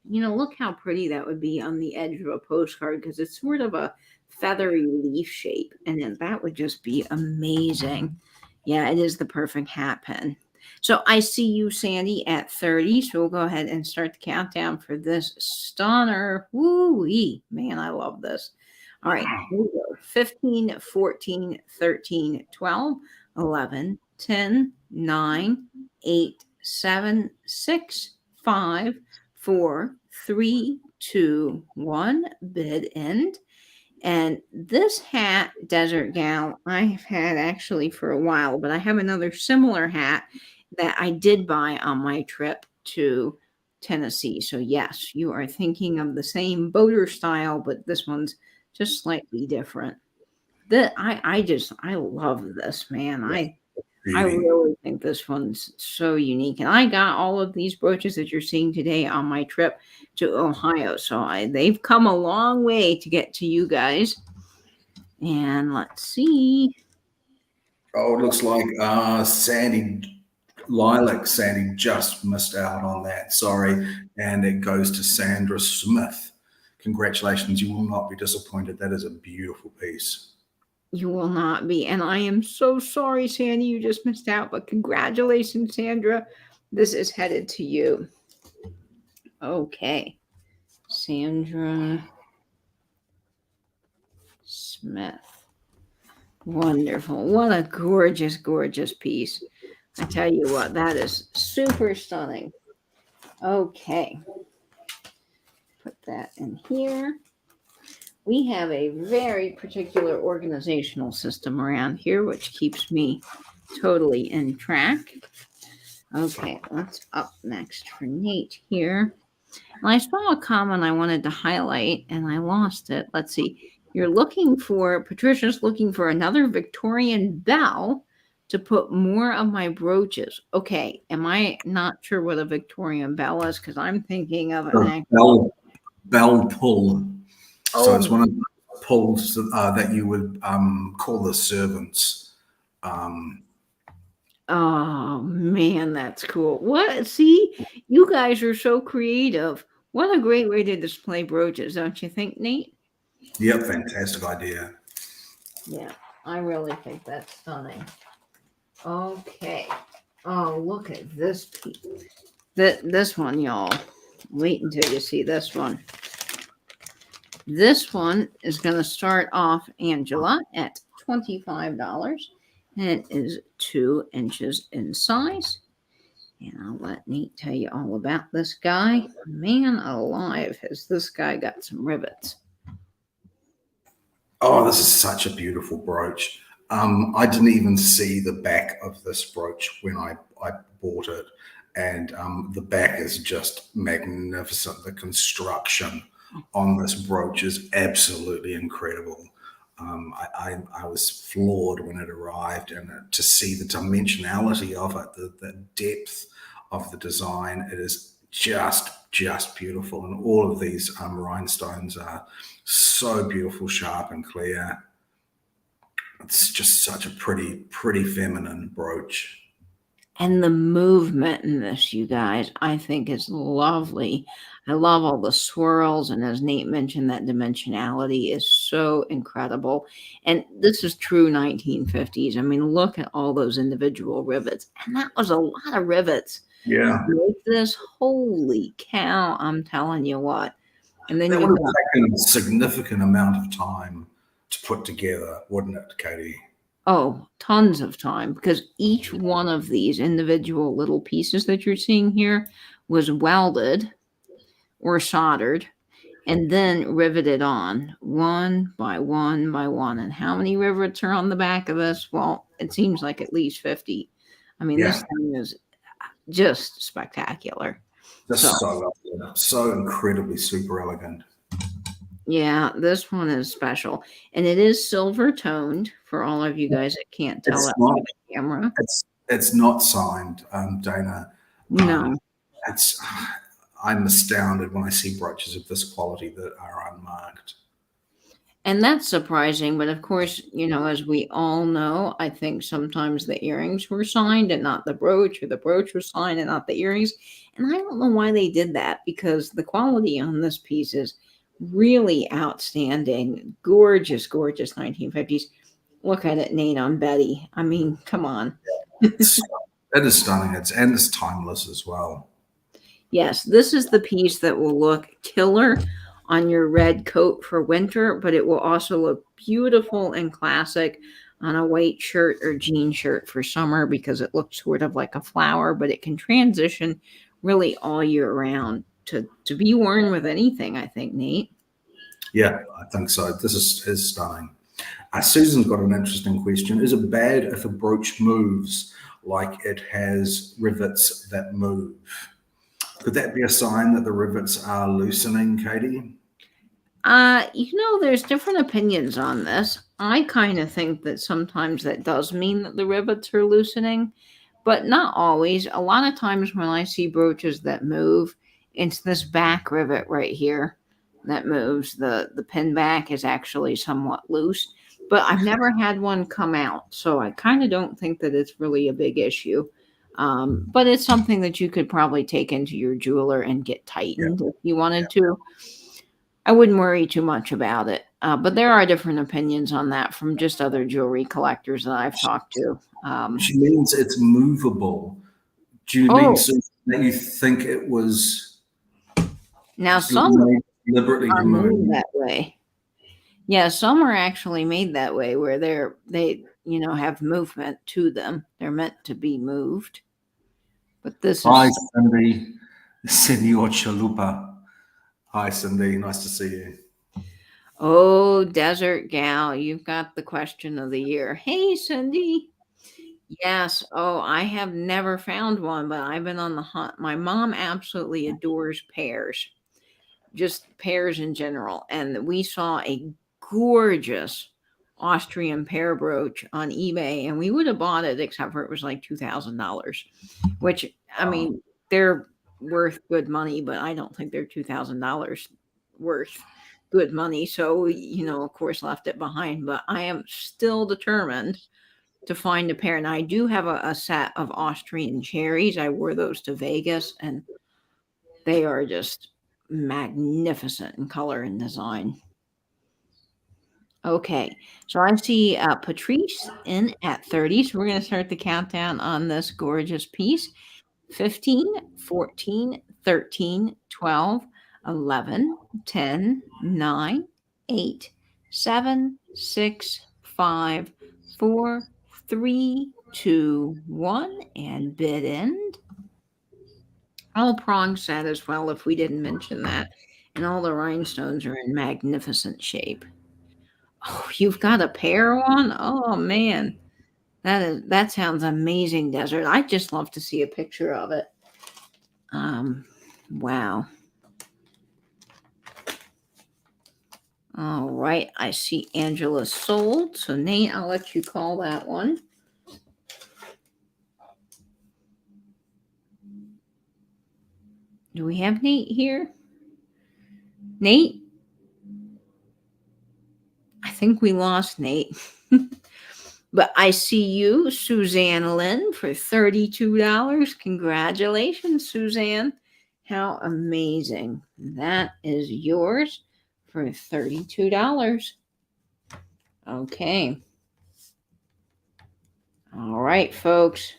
look how pretty that would be on the edge of a postcard, because it's sort of a feathery leaf shape. And then that would just be amazing. Yeah, it is the perfect hat pin. So I see you, Sandy, at 30. So we'll go ahead and start the countdown for this stunner. Woo-wee. Man, I love this. All right, here we go. 15, 14, 13, 12, 11, 10, 9, 8, 7, 6, 5, 4, 3, 2, 1. Bid end. And this hat, Desert Gal, I've had actually for a while, but I have another similar hat that I did buy on my trip to Tennessee. So yes, you are thinking of the same boater style, but this one's just slightly different. I love this, man. I really think this one's so unique. And I got all of these brooches that you're seeing today on my trip to Ohio. So they've come a long way to get to you guys. And let's see. Oh, it looks like Sandy just missed out on that. Sorry. And it goes to Sandra Smith. Congratulations. You will not be disappointed. That is a beautiful piece. You will not be. And I am so sorry, Sandy, you just missed out. But congratulations, Sandra. This is headed to you. Okay. Sandra Smith. Wonderful. What a gorgeous, gorgeous piece. I tell you what, that is super stunning. Okay. Put that in here. We have a very particular organizational system around here, which keeps me totally in track. Okay, what's up next for Nate here? And I saw a comment I wanted to highlight and I lost it. Let's see. Patricia's looking for another Victorian bell to put more of my brooches. Okay, am I not sure what a Victorian bell is? Because I'm thinking of an actual Bell pull. So it's Oh, one of the pulls that you would call the servants. oh man, that's cool. What? See, you guys are so creative. What a great way to display brooches, don't you think, Nate? Yep, fantastic idea. Yeah, I really think that's stunning. Okay. Oh, look at this piece. This one, y'all. Wait until you see this one. This one is going to start off, Angela, at $25. And it is 2 inches in size. And I'll let Nate tell you all about this guy. Man alive, has this guy got some rivets. Oh, this is such a beautiful brooch. I didn't even see the back of this brooch when I bought it. And the back is just magnificent. The construction on this brooch is absolutely incredible. I was floored when it arrived, and to see the dimensionality of it, the depth of the design, it is just beautiful. And all of these rhinestones are so beautiful, sharp and clear. It's just such a pretty feminine brooch. And the movement in this, you guys, I think is lovely. I love all the swirls. And as Nate mentioned, that dimensionality is so incredible. And this is true 1950s. I mean, look at all those individual rivets. And that was a lot of rivets. Yeah. To make this, holy cow, I'm telling you what. And then That you would have taken a significant amount of time to put together, wouldn't it, Katie? Oh, tons of time, because each one of these individual little pieces that you're seeing here was welded or soldered and then riveted on one by one by one. And how many rivets are on the back of this? Well, it seems like at least 50. I mean, this thing is just spectacular. Just so incredibly super elegant. Yeah, this one is special. And it is silver toned for all of you guys that can't tell that on the camera. It's not signed, Dana. No. I'm astounded when I see brooches of this quality that are unmarked. And that's surprising, but of course, as we all know, I think sometimes the earrings were signed and not the brooch, or the brooch was signed and not the earrings. And I don't know why they did that, because the quality on this piece is really outstanding. Gorgeous, gorgeous 1950s. Look at it, Nate, on Betty. I mean, come on. It is stunning. It's timeless as well. Yes, this is the piece that will look killer on your red coat for winter, but it will also look beautiful and classic on a white shirt or jean shirt for summer, because it looks sort of like a flower, but it can transition really all year round to be worn with anything, I think, Nate. Yeah, I think so. This is stunning. Susan's got an interesting question. Is it bad if a brooch moves, like it has rivets that move? Could that be a sign that the rivets are loosening, Katie? There's different opinions on this. I kind of think that sometimes that does mean that the rivets are loosening, but not always. A lot of times when I see brooches that move, it's this back rivet right here that moves. The pin back is actually somewhat loose, but I've never had one come out, so I kind of don't think that it's really a big issue. But it's something that you could probably take into your jeweler and get tightened if you wanted to. I wouldn't worry too much about it. But there are different opinions on that from just other jewelry collectors that I've talked to. She means it's movable. Do you mean that you think it was now some deliberately are removed made that way? Yeah, some are actually made that way, where they have movement to them. They're meant to be moved. But this Hi, is Cindy, Senor Chalupa. Hi, Cindy. Nice to see you. Oh, Desert Gal, you've got the question of the year. Hey, Cindy. Yes. Oh, I have never found one, but I've been on the hunt. My mom absolutely adores pears, just pears in general. And we saw a gorgeous Austrian pear brooch on eBay, and we would have bought it, except for it was like $2,000, which, I mean, they're worth good money, but I don't think they're $2,000 worth good money. So, of course, left it behind. But I am still determined to find a pair. And I do have a set of Austrian cherries. I wore those to Vegas, and they are just magnificent in color and design. Okay, so I see Patrice in at 30. So we're going to start the countdown on this gorgeous piece. 15, 14, 13, 12, 11, 10, 9, 8, 7, 6, 5, 4, 3, 2, 1, and bid end. All prong set as well, if we didn't mention that. And all the rhinestones are in magnificent shape. Oh, you've got a pear one? Oh man. That sounds amazing, Desert. I'd just love to see a picture of it. Wow. All right, I see Angela sold. So Nate, I'll let you call that one. Do we have Nate here? Nate? I think we lost Nate. But I see you, Suzanne Lynn, for $32. Congratulations, Suzanne. How amazing. That is yours for $32. Okay. All right, folks.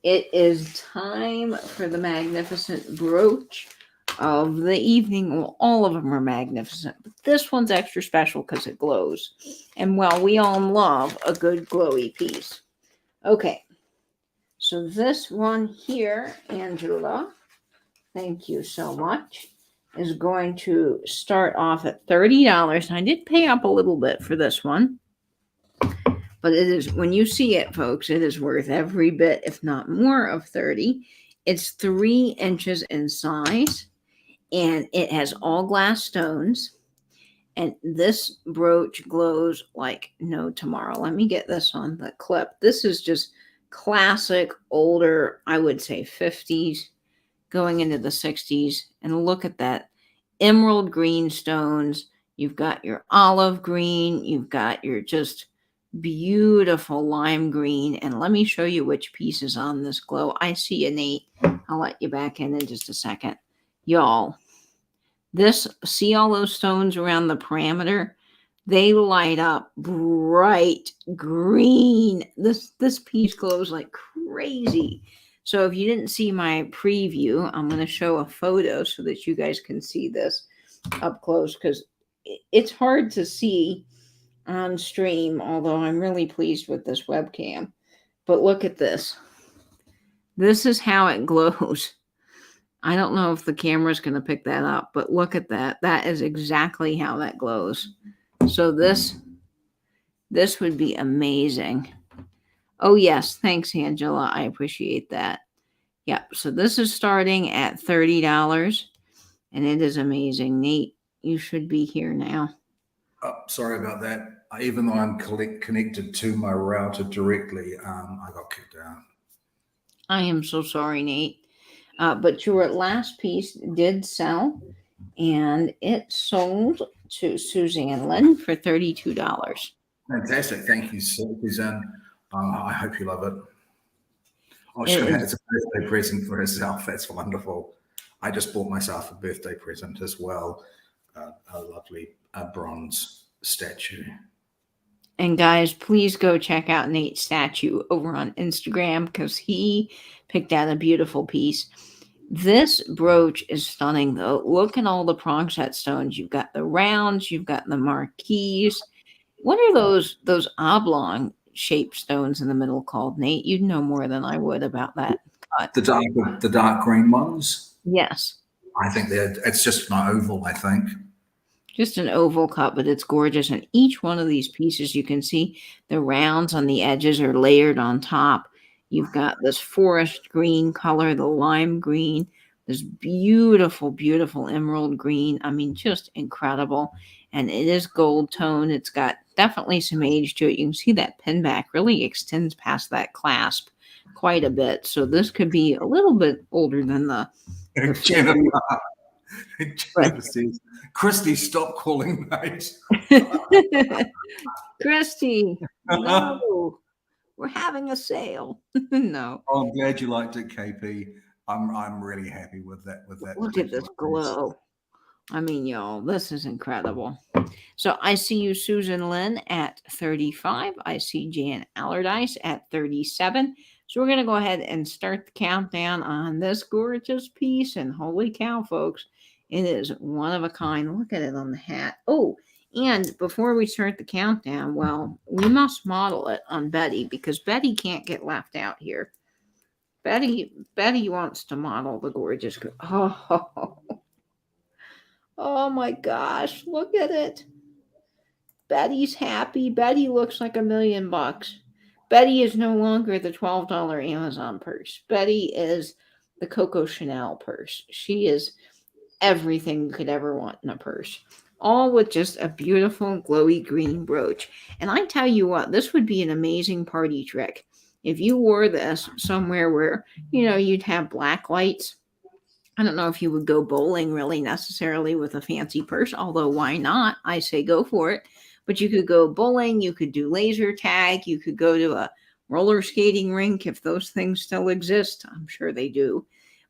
It is time for the magnificent brooch of the evening. Well, all of them are magnificent, but this one's extra special because it glows. And well, we all love a good glowy piece. Okay, so this one here, Angela, thank you so much, is going to start off at $30. And I did pay up a little bit for this one, but it is, when you see it, folks, it is worth every bit, if not more, of 30. It's 3 inches in size, and it has all glass stones. And this brooch glows like no tomorrow. Let me get this on the clip. This is just classic, older, I would say 50s, going into the 60s. And look at that emerald green stones. You've got your olive green. You've got your just beautiful lime green. And let me show you which piece is on this glow. I see you, Nate. I'll let you back in just a second. Y'all, see all those stones around the parameter? They light up bright green. This piece glows like crazy. So if you didn't see my preview, I'm going to show a photo so that you guys can see this up close, because it's hard to see on stream, although I'm really pleased with this webcam. But look at this. This is how it glows. I don't know if the camera's going to pick that up, but look at that. That is exactly how that glows. So this would be amazing. Oh, yes. Thanks, Angela. I appreciate that. Yep. So this is starting at $30, and it is amazing. Nate, you should be here now. Oh, sorry about that. Even though I'm connected to my router directly, I got kicked out. I am so sorry, Nate. But your last piece did sell, and it sold to Suzanne Lynn for $32. Fantastic. Thank you, Suzanne. I hope you love it. Oh, It is. it's a birthday present for herself. That's wonderful. I just bought myself a birthday present as well. A lovely bronze statue. And guys, please go check out Nate's statue over on Instagram, because he picked out a beautiful piece. This brooch is stunning, though. Look at all the prong set stones. You've got the rounds, you've got the marquise. What are those oblong shaped stones in the middle called, Nate? You'd know more than I would about that cut. The dark green ones? Yes. I think it's just an oval, I think. Just an oval cut, but it's gorgeous. And each one of these pieces, you can see the rounds on the edges are layered on top. You've got this forest green color, the lime green, this beautiful, beautiful emerald green. I mean, just incredible. And it is gold tone. It's got definitely some age to it. You can see that pin back really extends past that clasp quite a bit. So this could be a little bit older than the Jennifer, but Jennifer says, Christy, stop calling mate. Christy, no, we're having a sale. No, Oh, I'm glad you liked it, KP. I'm really happy with that look at this particular piece. glow. I mean, y'all, this is incredible. So I see you, Susan Lynn, at 35. I see Jan Allardyce at 37. So we're going to go ahead and start the countdown on this gorgeous piece. And holy cow, folks, it is one of a kind. Look at it on the hat. Oh, and before we start the countdown, well, we must model it on Betty because Betty can't get left out here. Betty wants to model the gorgeous. Oh my gosh, look at it. Betty's happy. Betty looks like $1,000,000. Betty is no longer the $12 Amazon purse. Betty is the Coco Chanel purse. She is everything you could ever want in a purse. All with just a beautiful glowy green brooch. And I tell you what, this would be an amazing party trick. If you wore this somewhere where, you'd have black lights. I don't know if you would go bowling really necessarily with a fancy purse, although why not? I say go for it. But you could go bowling, you could do laser tag, you could go to a roller skating rink if those things still exist. I'm sure they do.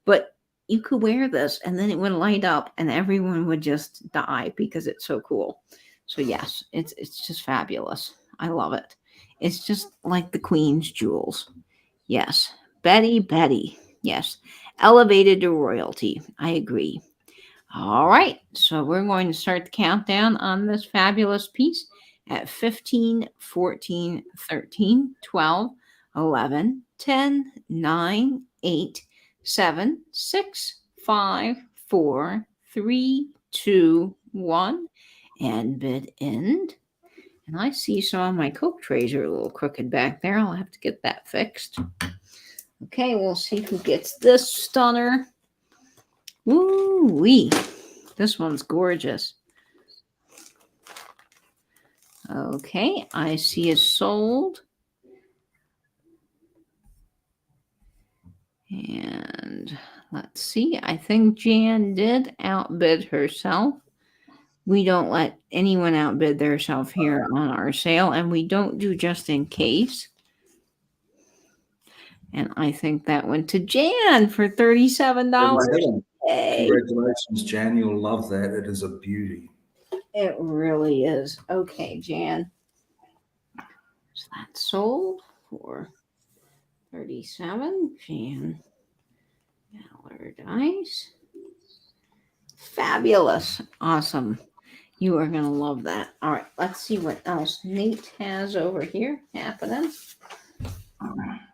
But you could wear this and then it would light up and everyone would just die because it's so cool. So yes, it's just fabulous. I love it. It's just like the Queen's jewels. Yes. Betty. Yes. Elevated to royalty. I agree. All right. So we're going to start the countdown on this fabulous piece at 15, 14, 13, 12, 11, 10, 9, 8, 7, 6, 5, 4, 3, 2, 1, and bid end. And I see some of my Coke trays are a little crooked back there. I'll have to get that fixed. Okay, we'll see who gets this stunner. Woo-wee. This one's gorgeous. Okay, I see it's sold. And let's see. I think Jan did outbid herself. We don't let anyone outbid themselves here on our sale, and we don't do just in case. And I think that went to Jan for $37. Congratulations, Jan. You'll love that. It is a beauty. It really is. Okay, Jan. So that's sold for 37. Jan Allardyce. Fabulous. Awesome. You are going to love that. All right, let's see what else Nate has over here happening.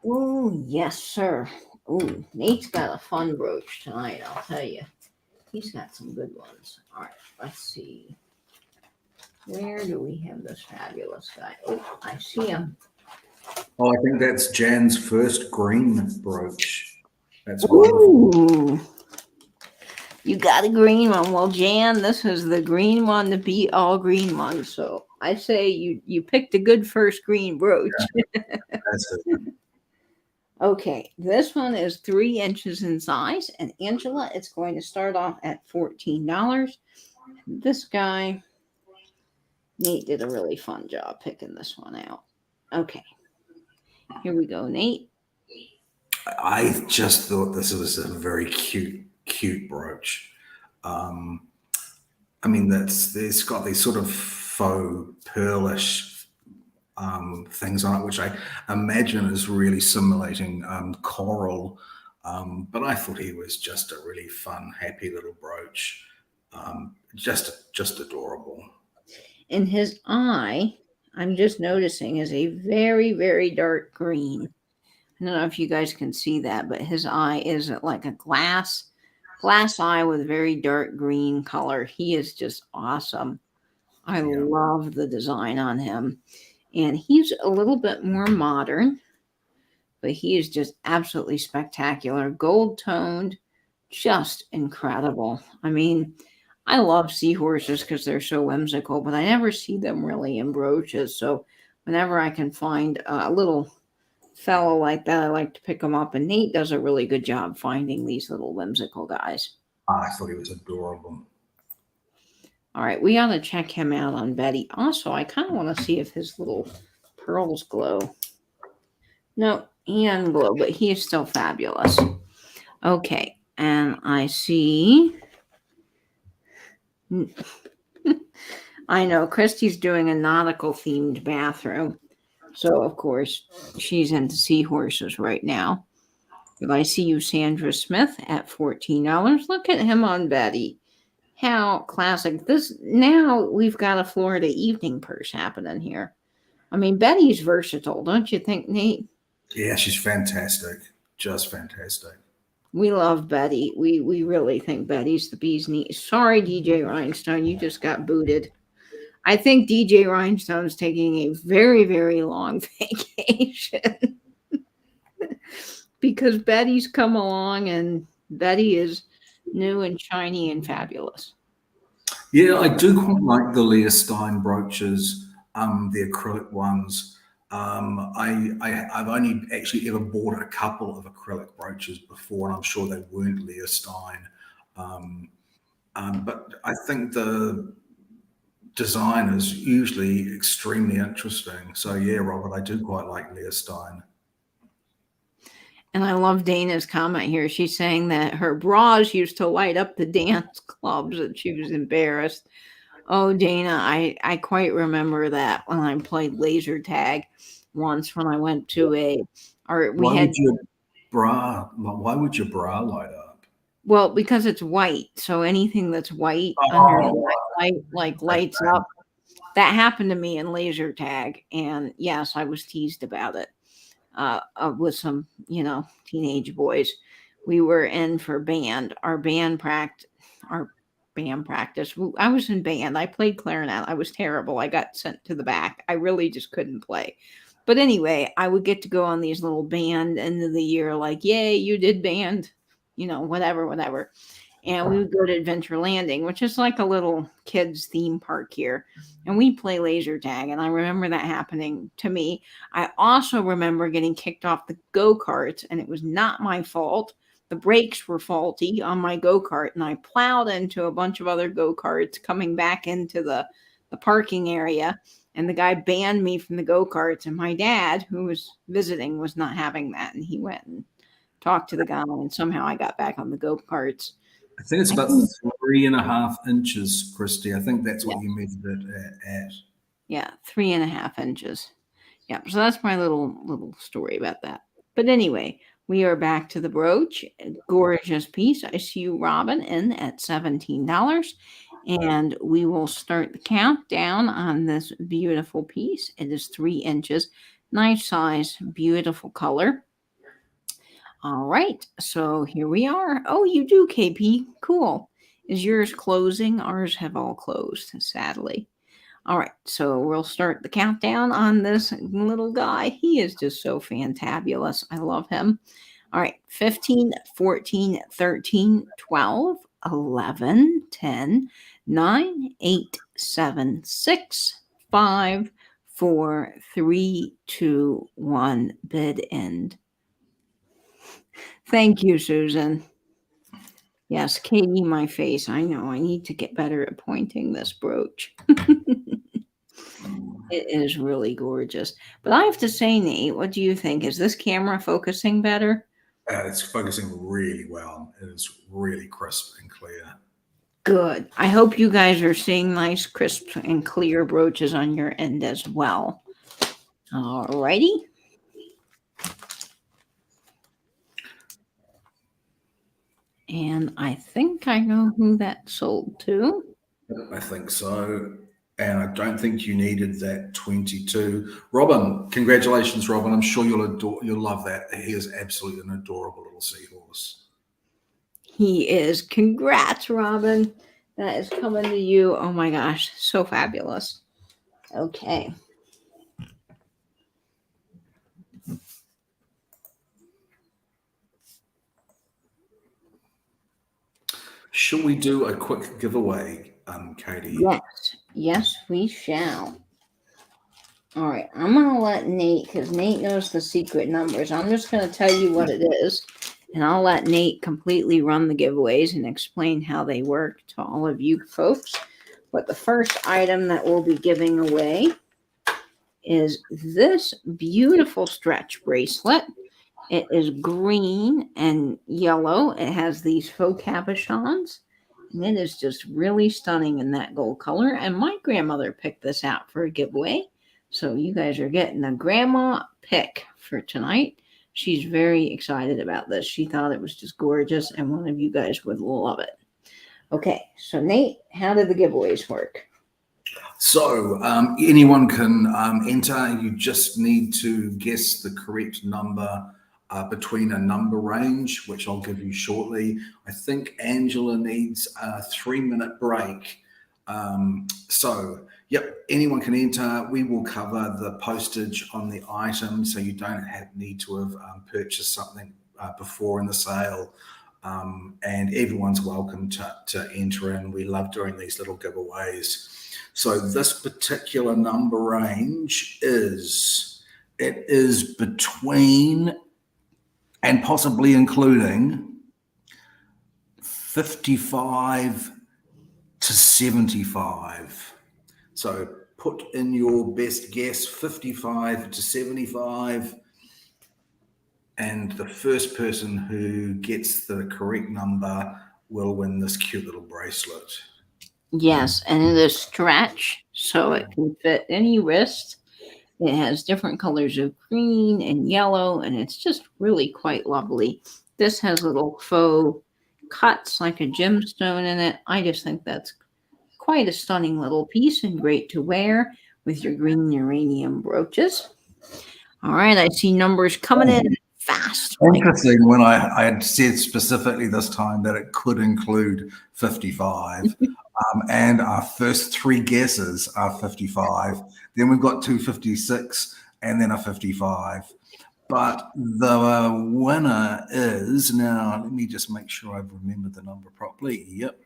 Oh, yes, sir. Oh, Nate's got a fun brooch tonight, I'll tell you. He's got some good ones. All right, let's see. Where do we have this fabulous guy? Oh, I see him. Oh, I think that's Jan's first green brooch. That's wonderful. Ooh. You got a green one. Well, Jan, this is the green one to beat all green ones. So I say you picked a good first green brooch. Yeah, that's it. Okay, this one is 3 inches in size. And Angela, it's going to start off at $14. This guy, Nate did a really fun job picking this one out. Okay, here we go, Nate. I just thought this was a very cute brooch. I mean, it's got these sort of faux pearlish things on it, which I imagine is really simulating coral. But I thought he was just a really fun, happy little brooch. Just adorable. And his eye, I'm just noticing, is a very, very dark green. I don't know if you guys can see that, but his eye is like a glass glass eye with very dark green color. He is just awesome. I Yeah. love the design on him. And he's a little bit more modern, but he is just absolutely spectacular. Gold toned, just incredible. I mean, I love seahorses because they're so whimsical, but I never see them really in brooches. So whenever I can find a little fellow like that, I like to pick them up. And Nate does a really good job finding these little whimsical guys. I thought he was adorable. All right, we ought to check him out on Betty. Also, I kind of want to see if his little pearls glow. No, he doesn't glow, but he is still fabulous. Okay, and I see. I know Christy's doing a nautical themed bathroom. So, of course, she's into seahorses right now. But I see you, Sandra Smith, at $14. Look at him on Betty. How classic. This now we've got a Florida evening purse happening here. I mean, Betty's versatile, don't you think, Nate? Yeah, she's fantastic. Just fantastic. We love Betty. We really think Betty's the bee's knees. Sorry, DJ Rhinestone, you just got booted. I think DJ Rhinestone's taking a very, very long vacation because Betty's come along and Betty is new and shiny and fabulous. Yeah, I do quite like the Leah Stein brooches, the acrylic ones. I've only actually ever bought a couple of acrylic brooches before, and I'm sure they weren't Leah Stein. But I think the design is usually extremely interesting. So yeah, Robert, I do quite like Leah Stein. And I love Dana's comment here. She's saying that her bras used to light up the dance clubs and she was embarrassed. Oh, Dana, I quite remember that when I played laser tag once when I went to Why would your bra light up? well, because it's white. So anything that's white under the light lights up. That happened to me in laser tag. And yes, I was teased about it. With some, teenage boys. We were in for band. Our band practice. I was in band. I played clarinet. I was terrible. I got sent to the back. I really just couldn't play. But anyway, I would get to go on these little band end of the year, like, yay, you did band, whatever. And we would go to Adventure Landing, which is like a little kids theme park here. And we play laser tag. And I remember that happening to me. I also remember getting kicked off the go-karts, and it was not my fault. The brakes were faulty on my go-kart, and I plowed into a bunch of other go-karts coming back into the parking area. And the guy banned me from the go-karts. And my dad, who was visiting, was not having that. And he went and talked to the guy, and somehow I got back on the go-karts. I think it's about 3.5 inches, Christy. I think that's what you measured it at. Yeah, 3.5 inches. Yeah, so that's my little story about that. But anyway, we are back to the brooch. Gorgeous piece. I see you, Robin, in at $17. And we will start the countdown on this beautiful piece. It is 3 inches. Nice size, beautiful color. All right, so here we are. Oh, you do, KP. Cool. Is yours closing? Ours have all closed, sadly. All right, so we'll start the countdown on this little guy. He is just so fantabulous. I love him. All right, 15, 14, 13, 12, 11, 10, 9, 8, 7, 6, 5, 4, 3, 2, 1, bid end. Thank you, Susan. Yes, Katie, my face. I know. I need to get better at pointing this brooch. It is really gorgeous. But I have to say, Nate, what do you think? Is this camera focusing better? It's focusing really well. It is really crisp and clear. Good. I hope you guys are seeing nice, crisp, and clear brooches on your end as well. All righty. And I think I know who that sold to. I think so. And I don't think you needed that 22. Robin, congratulations, Robin. I'm sure you'll love that. He is absolutely an adorable little seahorse. He is. Congrats, Robin. That is coming to you. Oh my gosh, so fabulous. Okay. Shall we do a quick giveaway, Katie? Yes, we shall. All right, I'm going to let Nate, because Nate knows the secret numbers. I'm just going to tell you what it is, and I'll let Nate completely run the giveaways and explain how they work to all of you folks. But the first item that we'll be giving away is this beautiful stretch bracelet. It is green and yellow. It has these faux cabochons, and it is just really stunning in that gold color. And my grandmother picked this out for a giveaway. So you guys are getting a grandma pick for tonight. She's very excited about this. She thought it was just gorgeous, and one of you guys would love it. Okay, so Nate, how did the giveaways work? So anyone can enter. You just need to guess the correct number between a number range, which I'll give you shortly. I think Angela needs a 3-minute break. Yep, anyone can enter. We will cover the postage on the item, so you don't need to have purchased something before in the sale. And everyone's welcome to enter in. We love doing these little giveaways. So this particular number range is between and possibly including 55 to 75. So put in your best guess, 55 to 75. And the first person who gets the correct number will win this cute little bracelet. Yes, and it is stretch, so it can fit any wrist. It has different colors of green and yellow, and it's just really quite lovely. This has little faux cuts like a gemstone in it. I just think that's quite a stunning little piece and great to wear with your green uranium brooches. All right, I see numbers coming in fast. Interesting when I had said specifically this time that it could include 55. And our first 3 guesses are 55. Then we've got 256 and then a 55. But the winner is, now let me just make sure I've remembered the number properly. Yep.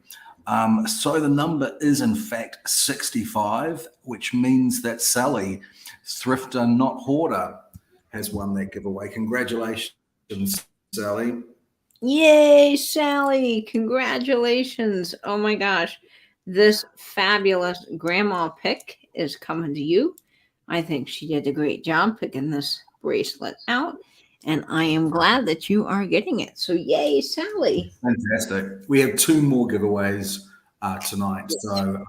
So the number is in fact 65, which means that Sally, Thrifter Not Hoarder, has won that giveaway. Congratulations, Sally. Yay, Sally. Congratulations. Oh my gosh. This fabulous grandma pick is coming to you. I think she did a great job picking this bracelet out, and I am glad that you are getting it. So yay, Sally. Fantastic. We have 2 more giveaways tonight, so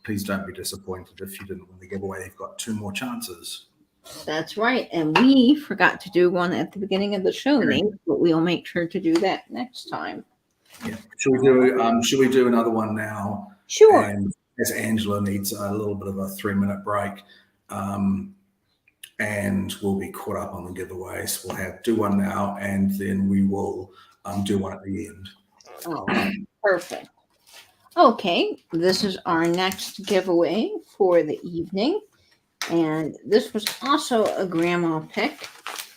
please don't be disappointed if you didn't win the giveaway. You've got 2 more chances. That's right. And we forgot to do one at the beginning of the show, Nate, but we'll make sure to do that next time. Yeah. Should we do another one now? Sure. And as Angela needs a little bit of a 3-minute break, and we'll be caught up on the giveaways. We'll do one now, and then we will do one at the end. Oh, perfect. Okay, this is our next giveaway for the evening. And this was also a grandma pick.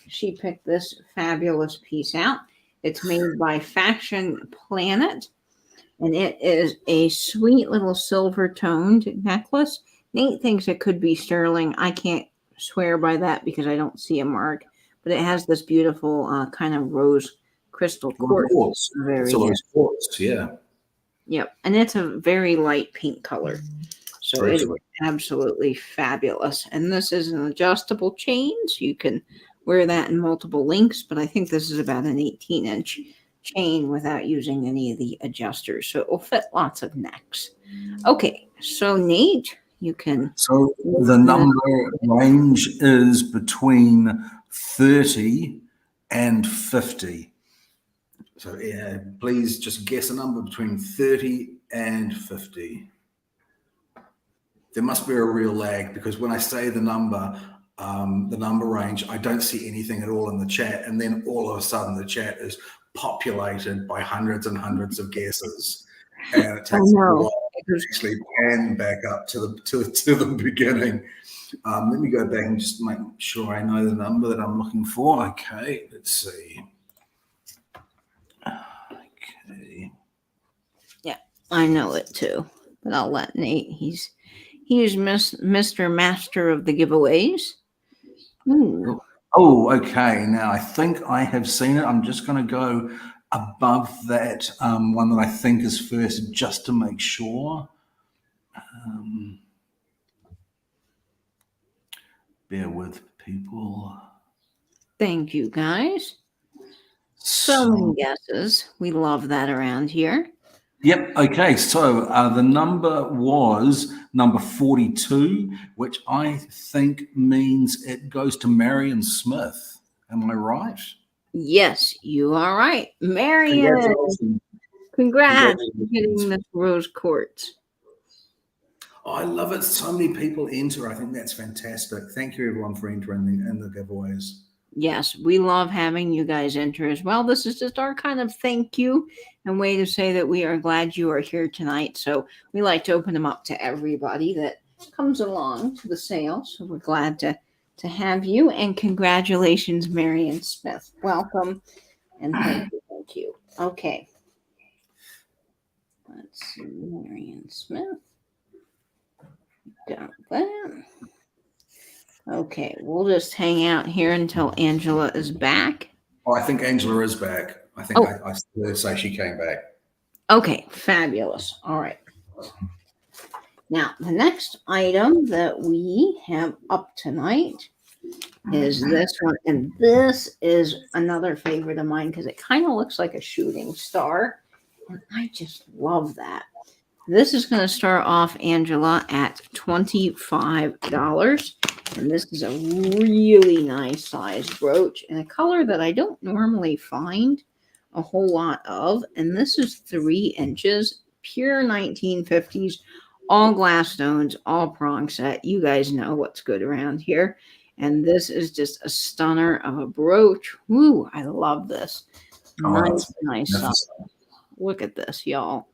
She picked this fabulous piece out. It's made by Fashion Planet, and it is a sweet little silver toned necklace. Nate thinks it could be sterling. I can't swear by that because I don't see a mark, but it has this beautiful kind of rose crystal quartz. Quartz, yeah. Yep, and it's a very light pink color. So it is absolutely fabulous. And this is an adjustable chain, so you can wear that in multiple lengths, but I think this is about an 18-inch chain without using any of the adjusters. So it will fit lots of necks. Okay, so Nate, you can... So the number range is between 30 and 50. So yeah, please just guess a number between 30 and 50. There must be a real lag, because when I say the number range, I don't see anything at all in the chat, and then all of a sudden the chat is populated by hundreds and hundreds of guesses, and it takes I a know. while to actually pan back up to the beginning. Let me go back and just make sure I know the number that I'm looking for. Okay, let's see. Okay. Yeah, I know it too, but I'll let Nate. He's Mr. Master of the giveaways. Ooh. Oh, okay. Now I think I have seen it. I'm just going to go above that one that I think is first, just to make sure. Bear with people. Thank you, guys. So many guesses. We love that around here. Yep. Okay. So the number was number 42, which I think means it goes to Marion Smith. Am I right? Yes, you are right. Marion, Congratulations. congrats for getting the rose quartz. Oh, I love it. So many people enter. I think that's fantastic. Thank you, everyone, for entering in the giveaways. Yes, we love having you guys enter as well. This is just our kind of thank you and way to say that we are glad you are here tonight. So we like to open them up to everybody that comes along to the sale. So we're glad to have you, and congratulations, Marion Smith. Welcome and thank you. Okay. Let's see, Marion Smith. Got that. Okay, we'll just hang out here until Angela is back. Oh, I think Angela is back. I think I heard her say she came back. Okay, fabulous. All right. Now, the next item that we have up tonight is this one. And this is another favorite of mine because it kind of looks like a shooting star. And I just love that. This is going to start off, Angela, at $25. And this is a really nice size brooch in a color that I don't normally find a whole lot of. And this is 3 inches, pure 1950s, all glass stones, all prong set. You guys know what's good around here. And this is just a stunner of a brooch. Woo, I love this. Nice size. Look at this, y'all.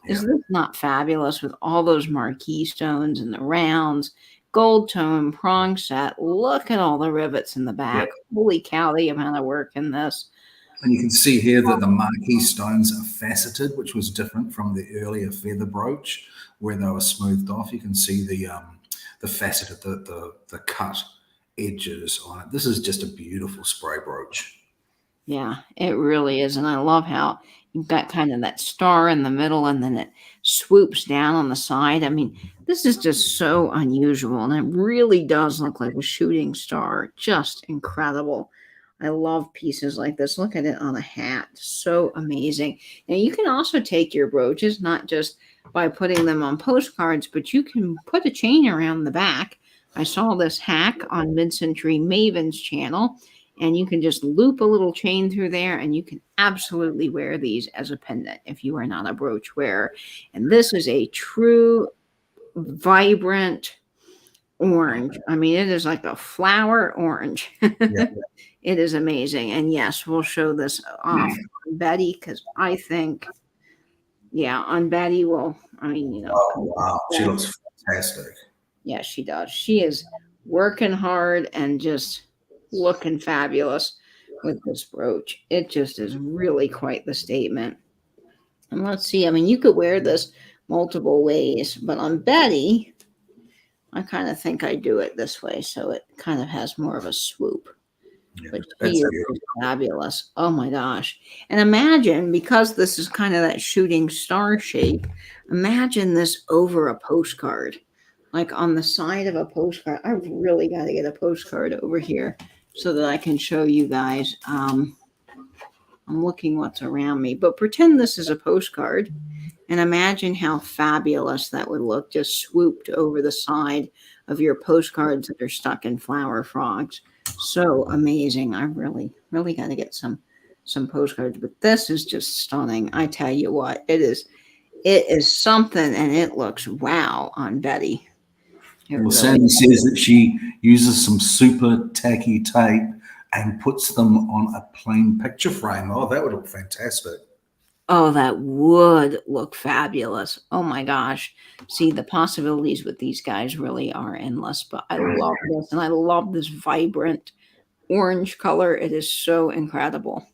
Is this not fabulous with all those marquee stones and the rounds, gold tone, prong set? Look at all the rivets in the back. Yep. Holy cow, the amount of work in this. And you can see here that the marquee stones are faceted, which was different from the earlier feather brooch where they were smoothed off. You can see the faceted, the cut edges on it. This is just a beautiful spray brooch. Yeah, it really is. And I love how you've got kind of that star in the middle and then it swoops down on the side. I mean, this is just so unusual and it really does look like a shooting star. Just incredible. I love pieces like this. Look at it on a hat. So amazing. Now, you can also take your brooches, not just by putting them on postcards, but you can put a chain around the back. I saw this hack on Mid-Century Maven's channel. And you can just loop a little chain through there and you can absolutely wear these as a pendant if you are not a brooch wearer. And this is a true vibrant orange. I mean, it is like a flower orange. It is amazing. And yes, we'll show this off on Betty because I think, on Betty will, Oh, wow. She looks fantastic. Yeah, she does. She is working hard and just looking fabulous with this brooch. It just is really quite the statement. And let's see, you could wear this multiple ways, but on Betty, I kind of think I do it this way, so it kind of has more of a swoop. Yeah, but she is fabulous. Oh my gosh. And imagine, because this is kind of that shooting star shape, imagine this over a postcard, like on the side of a postcard. I've really got to get a postcard over here so that I can show you guys. I'm looking what's around me, but pretend this is a postcard and imagine how fabulous that would look just swooped over the side of your postcards that are stuck in flower frogs. So amazing. I really got to get some postcards, but this is just stunning. I tell you what, it is something, and it looks wow on Betty. Well, Sandy says that she uses some super tacky tape and puts them on a plain picture frame. Oh, that would look fantastic. Oh, that would look fabulous. Oh my gosh. See, the possibilities with these guys really are endless, but I love this, and I love this vibrant orange color. It is so incredible.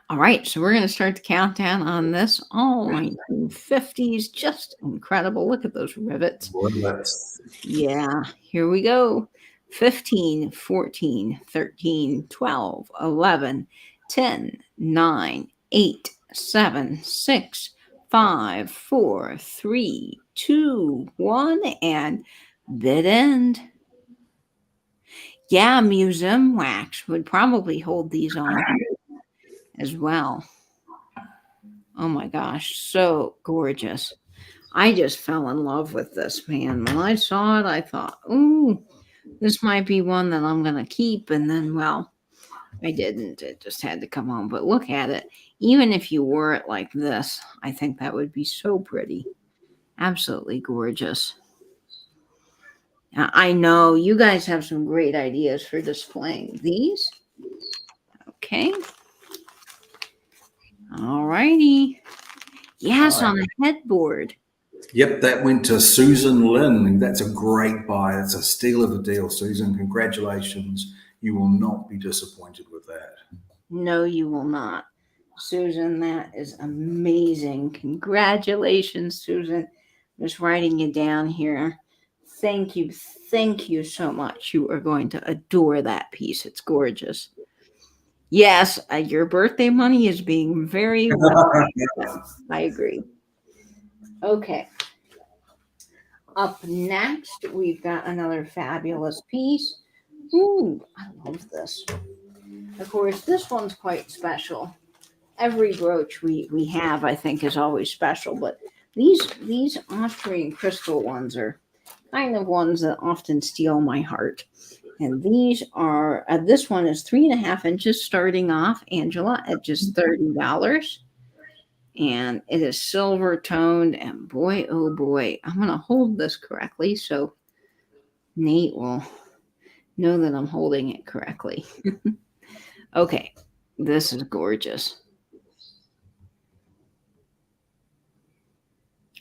All right, so we're going to start the countdown on this. All 1950s, just incredible. Look at those rivets. Yeah, here we go. 15, 14, 13, 12, 11, 10, 9, 8, 7, 6, 5, 4, 3, 2, 1, and bid end. Yeah, museum wax would probably hold these on as well. Oh my gosh, so gorgeous. I just fell in love with this, man. When I saw it, I thought, ooh, this might be one that I'm going to keep. And then, well, I didn't. It just had to come home. But look at it. Even if you wore it like this, I think that would be so pretty. Absolutely gorgeous. Now, I know you guys have some great ideas for displaying these. Okay. All righty. Yes, on a headboard. Yep, that went to Susan Lynn. That's a great buy. It's a steal of a deal, Susan. Congratulations. You will not be disappointed with that. No, you will not. Susan, that is amazing. Congratulations, Susan. I'm just writing you down here. Thank you. Thank you so much. You are going to adore that piece. It's gorgeous. Yes, your birthday money is being very well. I agree. Okay. Up next, we've got another fabulous piece. Ooh, I love this. Of course, this one's quite special. Every brooch we have, I think, is always special, but these Austrian crystal ones are kind of ones that often steal my heart. And these are, this one is 3.5 inches starting off, Angela, at just $30. And it is silver toned, and boy, oh boy, I'm going to hold this correctly so Nate will know that I'm holding it correctly. Okay, this is gorgeous.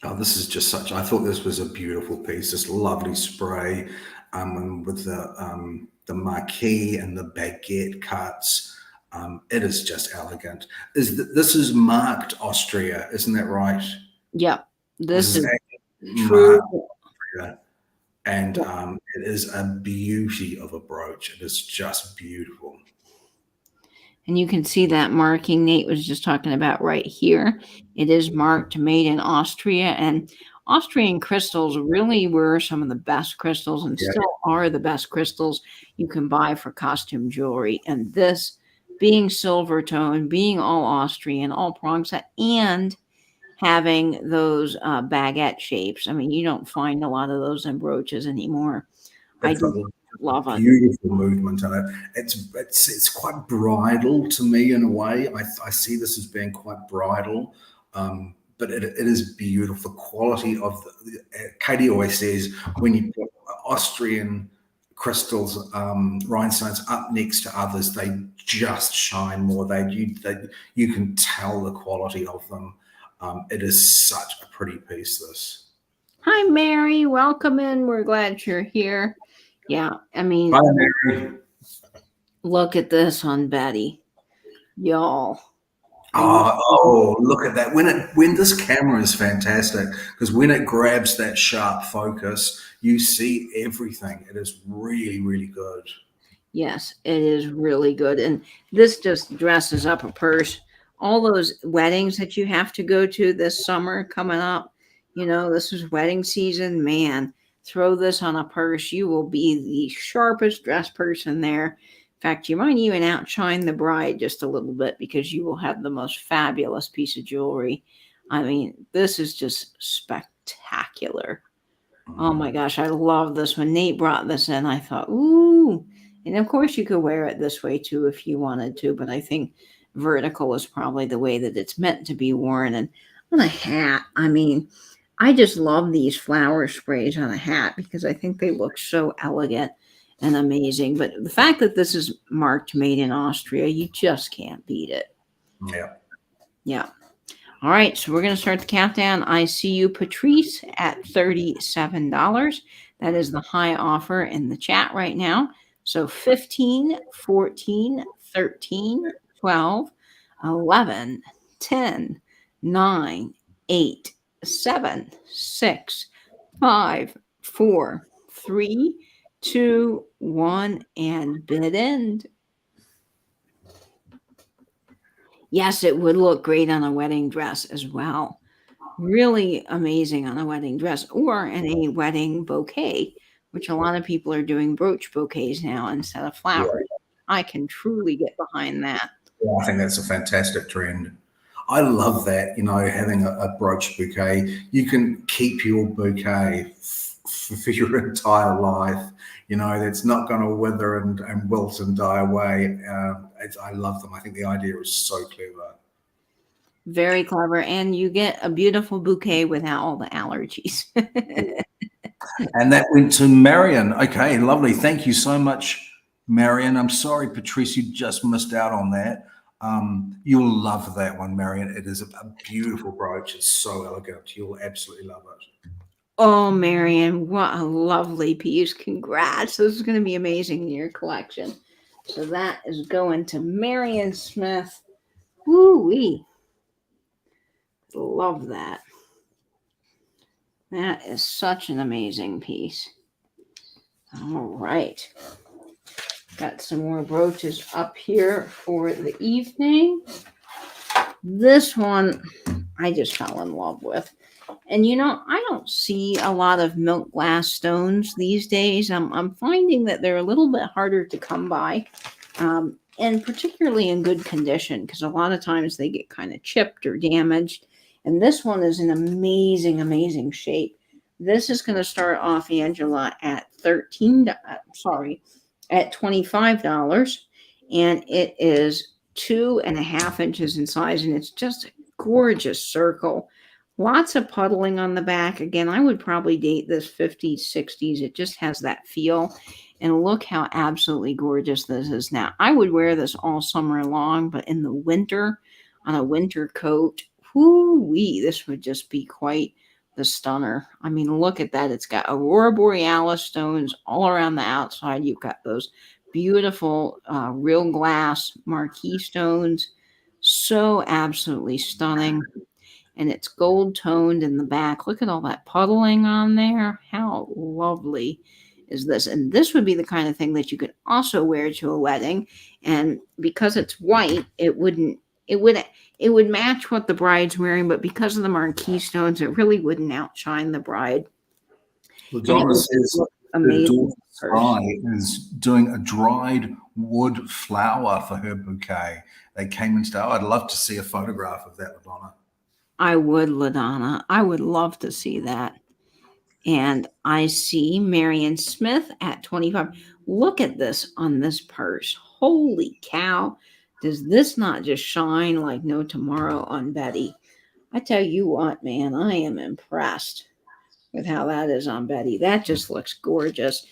Oh, this is just such, I thought this was a beautiful piece, this lovely spray with the marquee and the baguette cuts. It is just elegant. This is marked Austria, isn't that right? Yep, this is true. Austria. And it is a beauty of a brooch. It is just beautiful. And you can see that marking Nate was just talking about right here. It is marked made in Austria, and Austrian crystals really were some of the best crystals and still are the best crystals you can buy for costume jewelry. And this being silver tone, being all Austrian, all prong set, and having those baguette shapes. I mean, you don't find a lot of those in brooches anymore. I do love it. Beautiful movement in it. It's quite bridal to me in a way. I see this as being quite bridal, but it is beautiful. The quality of Katie always says when you put Austrian crystals, rhinestones up next to others, they just shine more. You can tell the quality of them. It is such a pretty piece. This. Hi, Mary. Welcome in. We're glad you're here. Yeah, I mean, Hi, Mary. Look at this on Betty, y'all. Oh, look at that! When this camera is fantastic, because when it grabs that sharp focus, you see everything. It is really, really good. Yes, it is really good, and this just dresses up a purse. All those weddings that you have to go to this summer coming up, you know, this is wedding season. Man, throw this on a purse. You will be the sharpest dressed person there. In fact, you might even outshine the bride just a little bit because you will have the most fabulous piece of jewelry. I mean, this is just spectacular. Oh my gosh, I love this. When Nate brought this in, I thought, ooh. And of course, you could wear it this way too if you wanted to, but I think vertical is probably the way that it's meant to be worn. And on a hat, I mean, I just love these flower sprays on a hat because I think they look so elegant. and amazing. But the fact that this is marked made in Austria, you just can't beat it. Yeah. Yeah. All right, so we're going to start the countdown. I see you, Patrice, at $37. That is the high offer in the chat right now. So 15, 14, 13, 12, 11, 10, 9, 8, 7, 6, 5, 4, 3, 2, 1, and bid end. Yes, it would look great on a wedding dress as well. Really amazing on a wedding dress or in a wedding bouquet, which a lot of people are doing brooch bouquets now instead of flowers. I can truly get behind that. Yeah, I think that's a fantastic trend. I love that, having a brooch bouquet. You can keep your bouquet for your entire life. That's not going to wither and wilt and die away. I love them. I think the idea is so clever. Very clever. And you get a beautiful bouquet without all the allergies. And that went to Marion. Okay, lovely. Thank you so much, Marion. I'm sorry, Patrice, you just missed out on that. You'll love that one, Marion. It is a beautiful brooch. It's so elegant. You'll absolutely love it. Oh, Marion, what a lovely piece. Congrats. This is going to be amazing in your collection. So that is going to Marion Smith. Woo-wee. Love that. That is such an amazing piece. All right. Got some more brooches up here for the evening. This one I just fell in love with. And I don't see a lot of milk glass stones these days. I'm finding that they're a little bit harder to come by, and particularly in good condition, because a lot of times they get kind of chipped or damaged. And this one is in amazing, amazing shape. This is going to start off, Angela, at $25, and it is 2.5 inches in size, and it's just a gorgeous circle. Lots of puddling on the back. Again, I would probably date this 50s, 60s. It just has that feel. And look how absolutely gorgeous this is. Now, I would wear this all summer long, but in the winter, on a winter coat, whoo-wee, this would just be quite the stunner. I mean, look at that. It's got Aurora Borealis stones all around the outside. You've got those beautiful real glass marquee stones. So absolutely stunning. And it's gold toned in the back. Look at all that puddling on there. How lovely is this? And this would be the kind of thing that you could also wear to a wedding. And because it's white, it would match what the bride's wearing, but because of the marquee stones, it really wouldn't outshine the bride. Well, Donna says amazing. The bride is doing a dried wood flower for her bouquet. They came in style. I'd love to see a photograph of that, Donna. I would, LaDonna. I would love to see that. And I see Marion Smith at 25. Look at this on this purse. Holy cow. Does this not just shine like no tomorrow on Betty? I tell you what, man, I am impressed with how that is on Betty. That just looks gorgeous.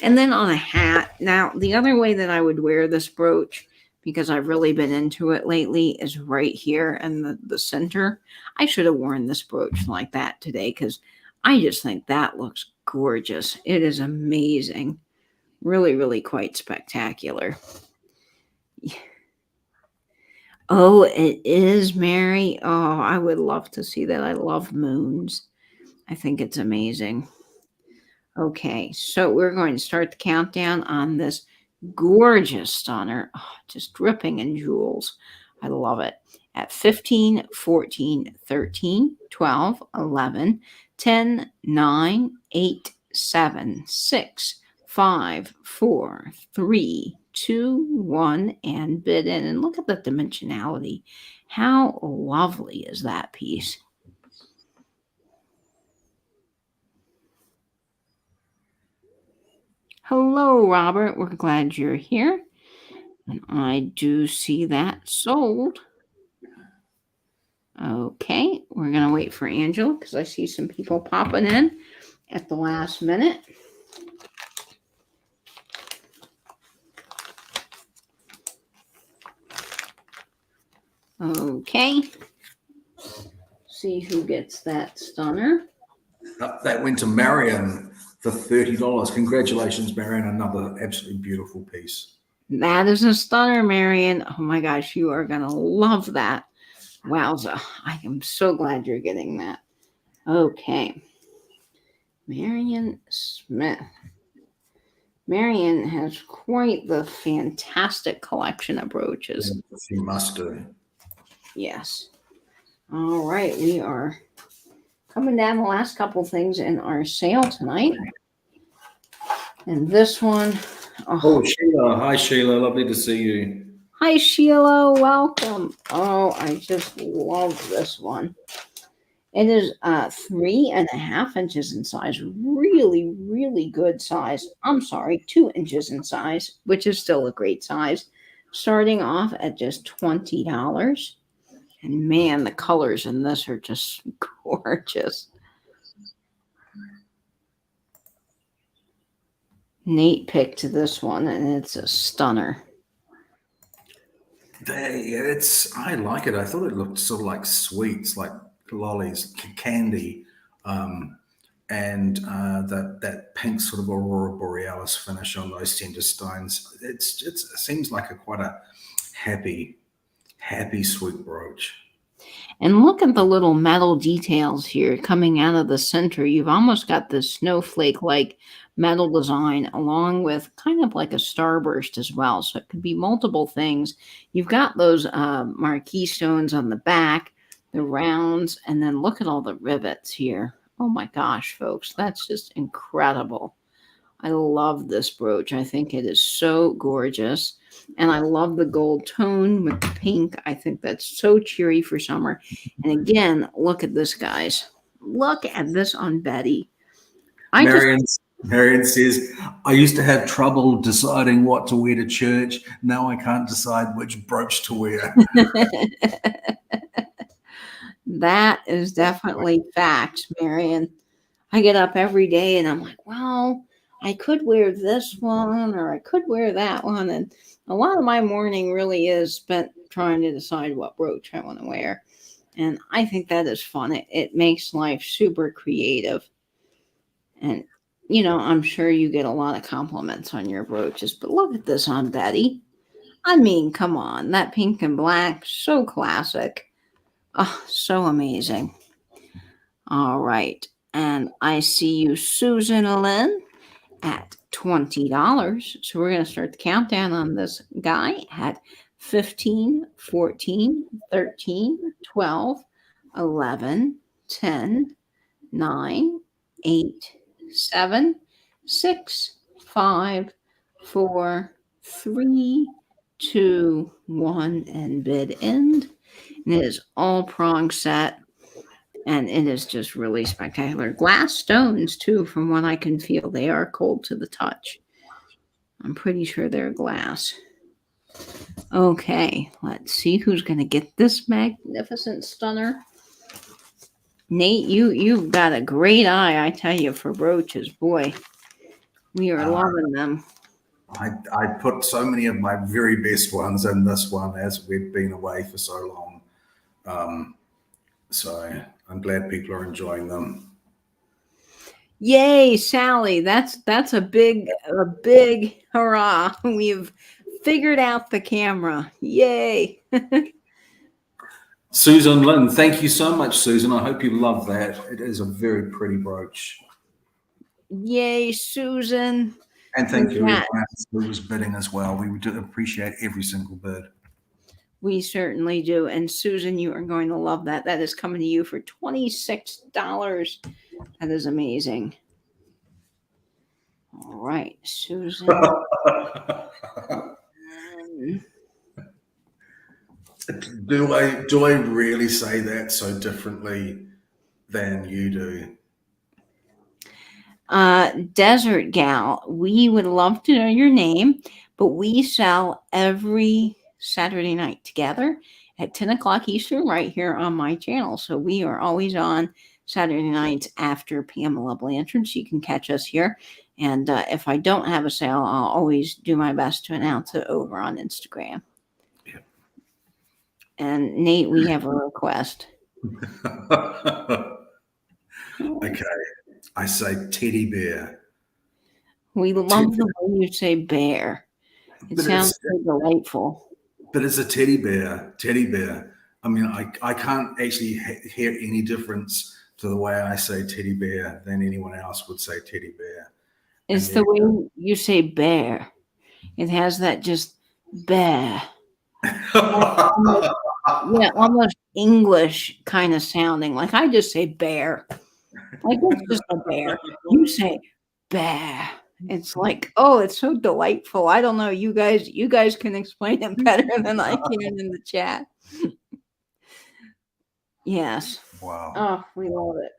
And then on a hat. Now, the other way that I would wear this brooch, because I've really been into it lately, is right here in the center. I should have worn this brooch like that today because I just think that looks gorgeous. It is amazing. Really, really quite spectacular. Oh, it is, Mary. Oh, I would love to see that. I love moons. I think it's amazing. Okay, so we're going to start the countdown on this gorgeous stunner, just dripping in jewels. I love it. At 15, 14, 13, 12, 11, 10, 9, 8, 7, 6, 5, 4, 3, 2, 1, and bid in. And look at the dimensionality. How lovely is that piece? Hello, Robert. We're glad you're here. And I do see that sold. Okay, we're going to wait for Angela because I see some people popping in at the last minute. Okay. See who gets that stunner. That went to Marion for $30. Congratulations, Marion. Another absolutely beautiful piece. That is a stunner, Marion. Oh my gosh, you are going to love that. Wowza. I am so glad you're getting that. Okay. Marion Smith. Marion has quite the fantastic collection of brooches. She must do. Yes. All right. We are coming down the last couple things in our sale tonight. And this one. Oh, Sheila. Hi, Sheila. Lovely to see you. Hi, Sheila. Welcome. Oh, I just love this one. It is 3.5 inches in size. Really, really good size. I'm sorry, 2 inches in size, which is still a great size. Starting off at just $20. And man, the colors in this are just gorgeous. Nate picked this one, and it's a stunner. I like it. I thought it looked sort of like sweets, like lollies, candy, and that pink sort of aurora borealis finish on those center stones. It seems like quite a happy sweet brooch. And look at the little metal details here coming out of the center. You've almost got this snowflake-like metal design along with kind of like a starburst as well. So it could be multiple things. You've got those marquee stones on the back, the rounds, and then look at all the rivets here. Oh my gosh, folks, that's just incredible. I love this brooch. I think it is so gorgeous. And I love the gold tone with the pink. I think that's so cheery for summer. And again, look at this, guys. Look at this on Betty. Marion says, I used to have trouble deciding what to wear to church. Now I can't decide which brooch to wear. That is definitely fact, Marion. I get up every day and I'm like, well, I could wear this one or I could wear that one. And a lot of my morning really is spent trying to decide what brooch I want to wear. And I think that is fun. It makes life super creative. And, you know, I'm sure you get a lot of compliments on your brooches. But look at this on Betty. I mean, come on. That pink and black, so classic. Oh, so amazing. All right. And I see you, Susan Lynn, at $20. So we're going to start the countdown on this guy at 15, 14, 13, 12, 11, 10, 9, 8, 7, 6, 5, 4, 3, 2, 1, and bid end. And it is all prong set. And it is just really spectacular. Glass stones, too, from what I can feel. They are cold to the touch. I'm pretty sure they're glass. Okay, let's see who's going to get this magnificent stunner. Nate, you've got a great eye, I tell you, for brooches. Boy, we are loving them. I put so many of my very best ones in this one as we've been away for so long. So I'm glad people are enjoying them. Yay, Sally. That's a big hurrah. We've figured out the camera. Yay. Susan Lynn, thank you so much, Susan. I hope you love that. It is a very pretty brooch. Yay, Susan. And thank you everyone else who was bidding as well. We do appreciate every single bid. We certainly do. And Susan, you are going to love that. That is coming to you for $26. That is amazing. All right, Susan. Do I really say that so differently than you do? Desert Gal, we would love to know your name, but we sell every Saturday night together at 10 o'clock Eastern right here on my channel. So we are always on Saturday nights after Pamela Blanchard. So you can catch us here. And if I don't have a sale, I'll always do my best to announce it over on Instagram. Yeah. And Nate, we have a request. Okay, I say teddy bear. We love the way you say bear. It But sounds it's so delightful. but it's a teddy bear. Teddy bear. I mean, I can't actually hear any difference to the way I say teddy bear than anyone else would say teddy bear. It's And the way you say bear. It has that just bear. Almost, yeah, almost English kind of sounding. Like I just say bear. Like it's just a bear. You say bear. It's like, oh, it's so delightful. I don't know. You guys can explain it better than I can in the chat. Yes. Wow. Oh, we love it.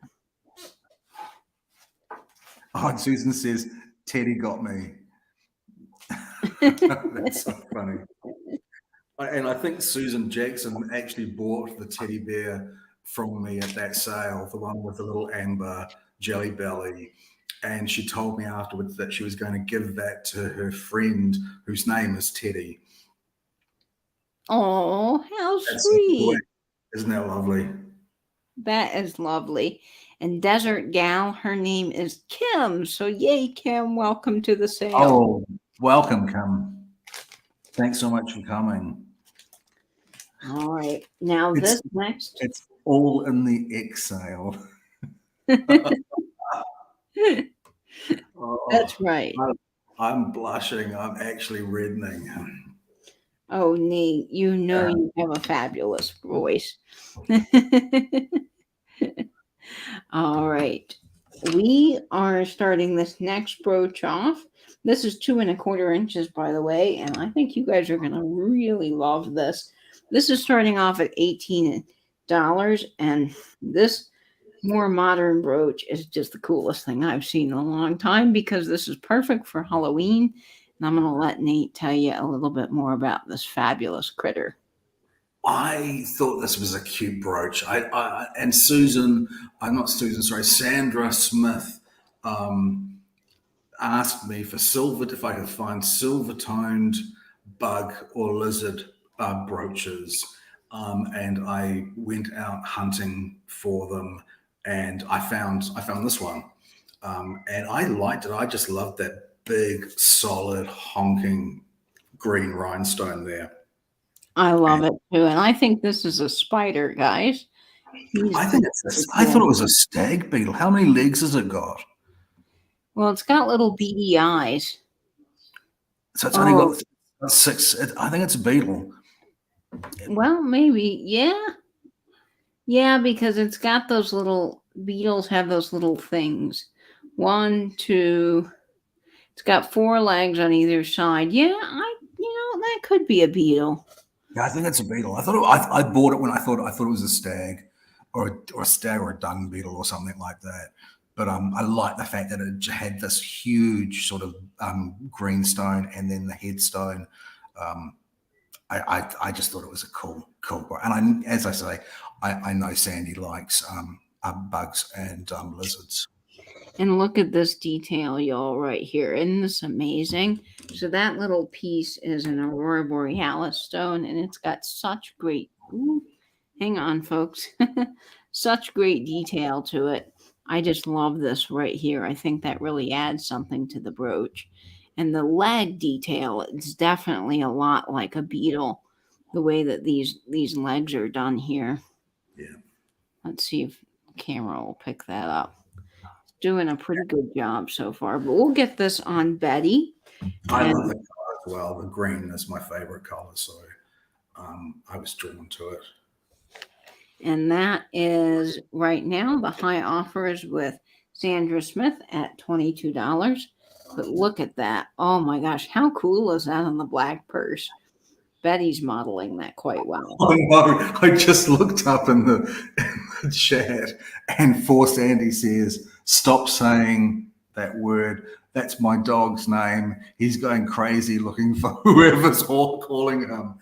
Oh, and Susan says, Teddy got me. That's so funny. And I think Susan Jackson actually bought the teddy bear from me at that sale, the one with the little amber jelly belly. And she told me afterwards that she was going to give that to her friend whose name is Teddy. Oh, how That's sweet. Isn't that lovely? That is lovely. And Desert Gal, her name is Kim. So yay, Kim, welcome to the sale. Oh, welcome, Kim. Thanks so much for coming. All right. Now this next. It's all in the X sale. That's right. I'm blushing. I'm actually reddening. Oh, Nate, you know you have a fabulous voice. All right. We are starting this next brooch off. This is 2 1/4 inches, by the way, and I think you guys are going to really love this. This is starting off at $18, and this more modern brooch is just the coolest thing I've seen in a long time because this is perfect for Halloween. And I'm going to let Nate tell you a little bit more about this fabulous critter. I thought this was a cute brooch. And Susan, I'm not Susan, sorry, Sandra Smith asked me for silver, if I could find silver toned bug or lizard brooches. And I went out hunting for them, and I found this one, and I liked it. I just loved that big, solid, honking green rhinestone there. I love it too, and I think this is a spider, guys. I thought it was a stag beetle. How many legs has it got? Well, it's got little beady eyes. So it's only got 6. I think it's a beetle. Well, maybe, yeah, because it's got those little beetles have those little things. 1, 2. It's got 4 legs on either side. Yeah, that could be a beetle. Yeah, I think it's a beetle. I thought I bought it when I thought it was a stag, or a stag or a dung beetle or something like that. But I like the fact that it had this huge sort of greenstone and then the headstone. I just thought it was a cool. And as I say, I know Sandy likes bugs and lizards. And look at this detail, y'all, right here. Isn't this amazing? So that little piece is an Aurora Borealis stone, and it's got such great, hang on, folks, such great detail to it. I just love this right here. I think that really adds something to the brooch. And the leg detail is definitely a lot like a beetle, the way that these legs are done here. Yeah. Let's see if the camera will pick that up. Doing a pretty good job so far, but we'll get this on Betty. I love the color as well. The green is my favorite color, so I was drawn to it. And that is right now the high offer is with Sandra Smith at $22. But look at that. Oh my gosh, how cool is that on the black purse? Betty's modeling that quite well. I know. I just looked up in the chat, and Sandy says, "Stop saying that word. That's my dog's name. He's going crazy looking for whoever's calling him."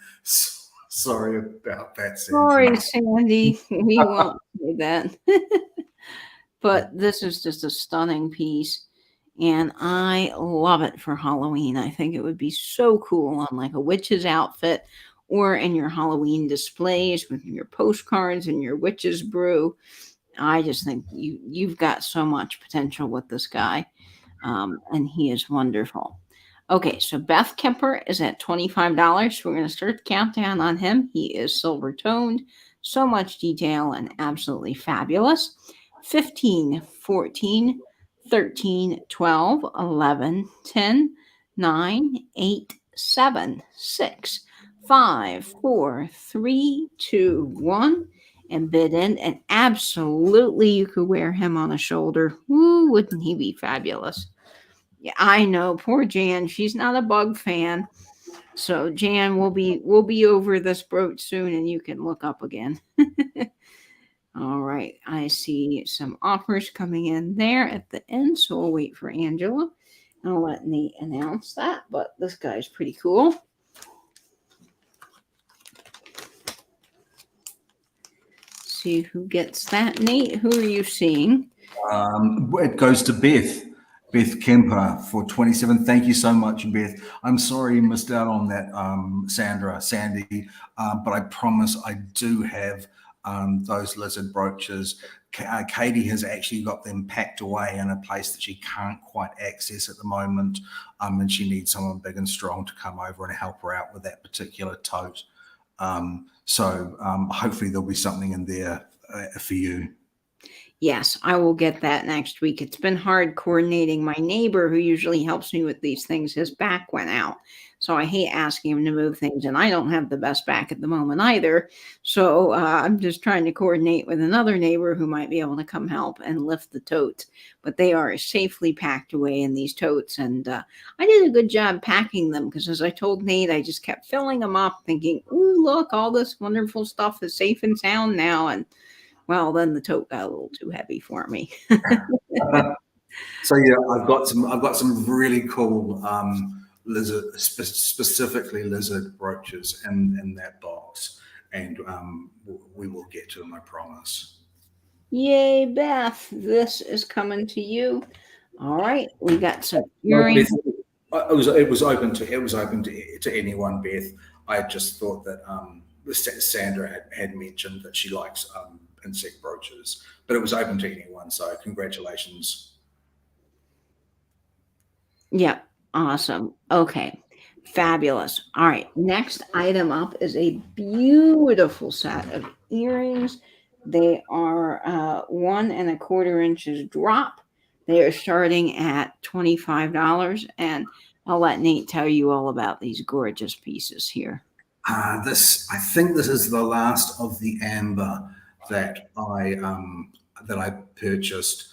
Sorry about that, Sandy. Sorry, Sandy. We won't say that. But this is just a stunning piece. And I love it for Halloween. I think it would be so cool on like a witch's outfit or in your Halloween displays with your postcards and your witch's brew. I just think you've got so much potential with this guy, and he is wonderful. Okay, so Beth Kemper is at $25. We're going to start the countdown on him. He is silver toned, so much detail, and absolutely fabulous. 15, 14, 13, 12, 11, 10, 9, 8, 7, 6, 5, 4, 3, 2, 1, and bid in. And absolutely, you could wear him on a shoulder. Woo, wouldn't he be fabulous? Yeah, I know. Poor Jan. She's not a bug fan. So Jan, we'll be over this brooch soon, and you can look up again. All right. I see some offers coming in there at the end, so we'll wait for Angela. I'll let Nate announce that, but this guy's pretty cool. See who gets that. Nate, who are you seeing? It goes to Beth Kemper for 27. Thank you so much, Beth. I'm sorry you missed out on that, Sandy, but I promise I do have those lizard brooches. Katie has actually got them packed away in a place that she can't quite access at the moment, and she needs someone big and strong to come over and help her out with that particular tote. So hopefully there'll be something in there for you. Yes, I will get that next week. It's been hard coordinating. My neighbor, who usually helps me with these things, his back went out. So I hate asking him to move things, and I don't have the best back at the moment either. So I'm just trying to coordinate with another neighbor who might be able to come help and lift the totes. But they are safely packed away in these totes, and I did a good job packing them because, as I told Nate, I just kept filling them up thinking, ooh, look, all this wonderful stuff is safe and sound now. And well, then the tote got a little too heavy for me. So yeah, I've got some really cool lizard, specifically lizard brooches in that box, and we will get to them, I promise. Yay, Beth! This is coming to you. All right, we got some earrings. It was open to anyone, Beth. I just thought that Sandra had mentioned that she likes insect brooches, but it was open to anyone. So congratulations. Yep, awesome. Okay, fabulous. All right, next item up is a beautiful set of earrings. They are 1 1/4 inches drop. They are starting at $25, and I'll let Nate tell you all about these gorgeous pieces here. I think this is the last of the amber that I purchased.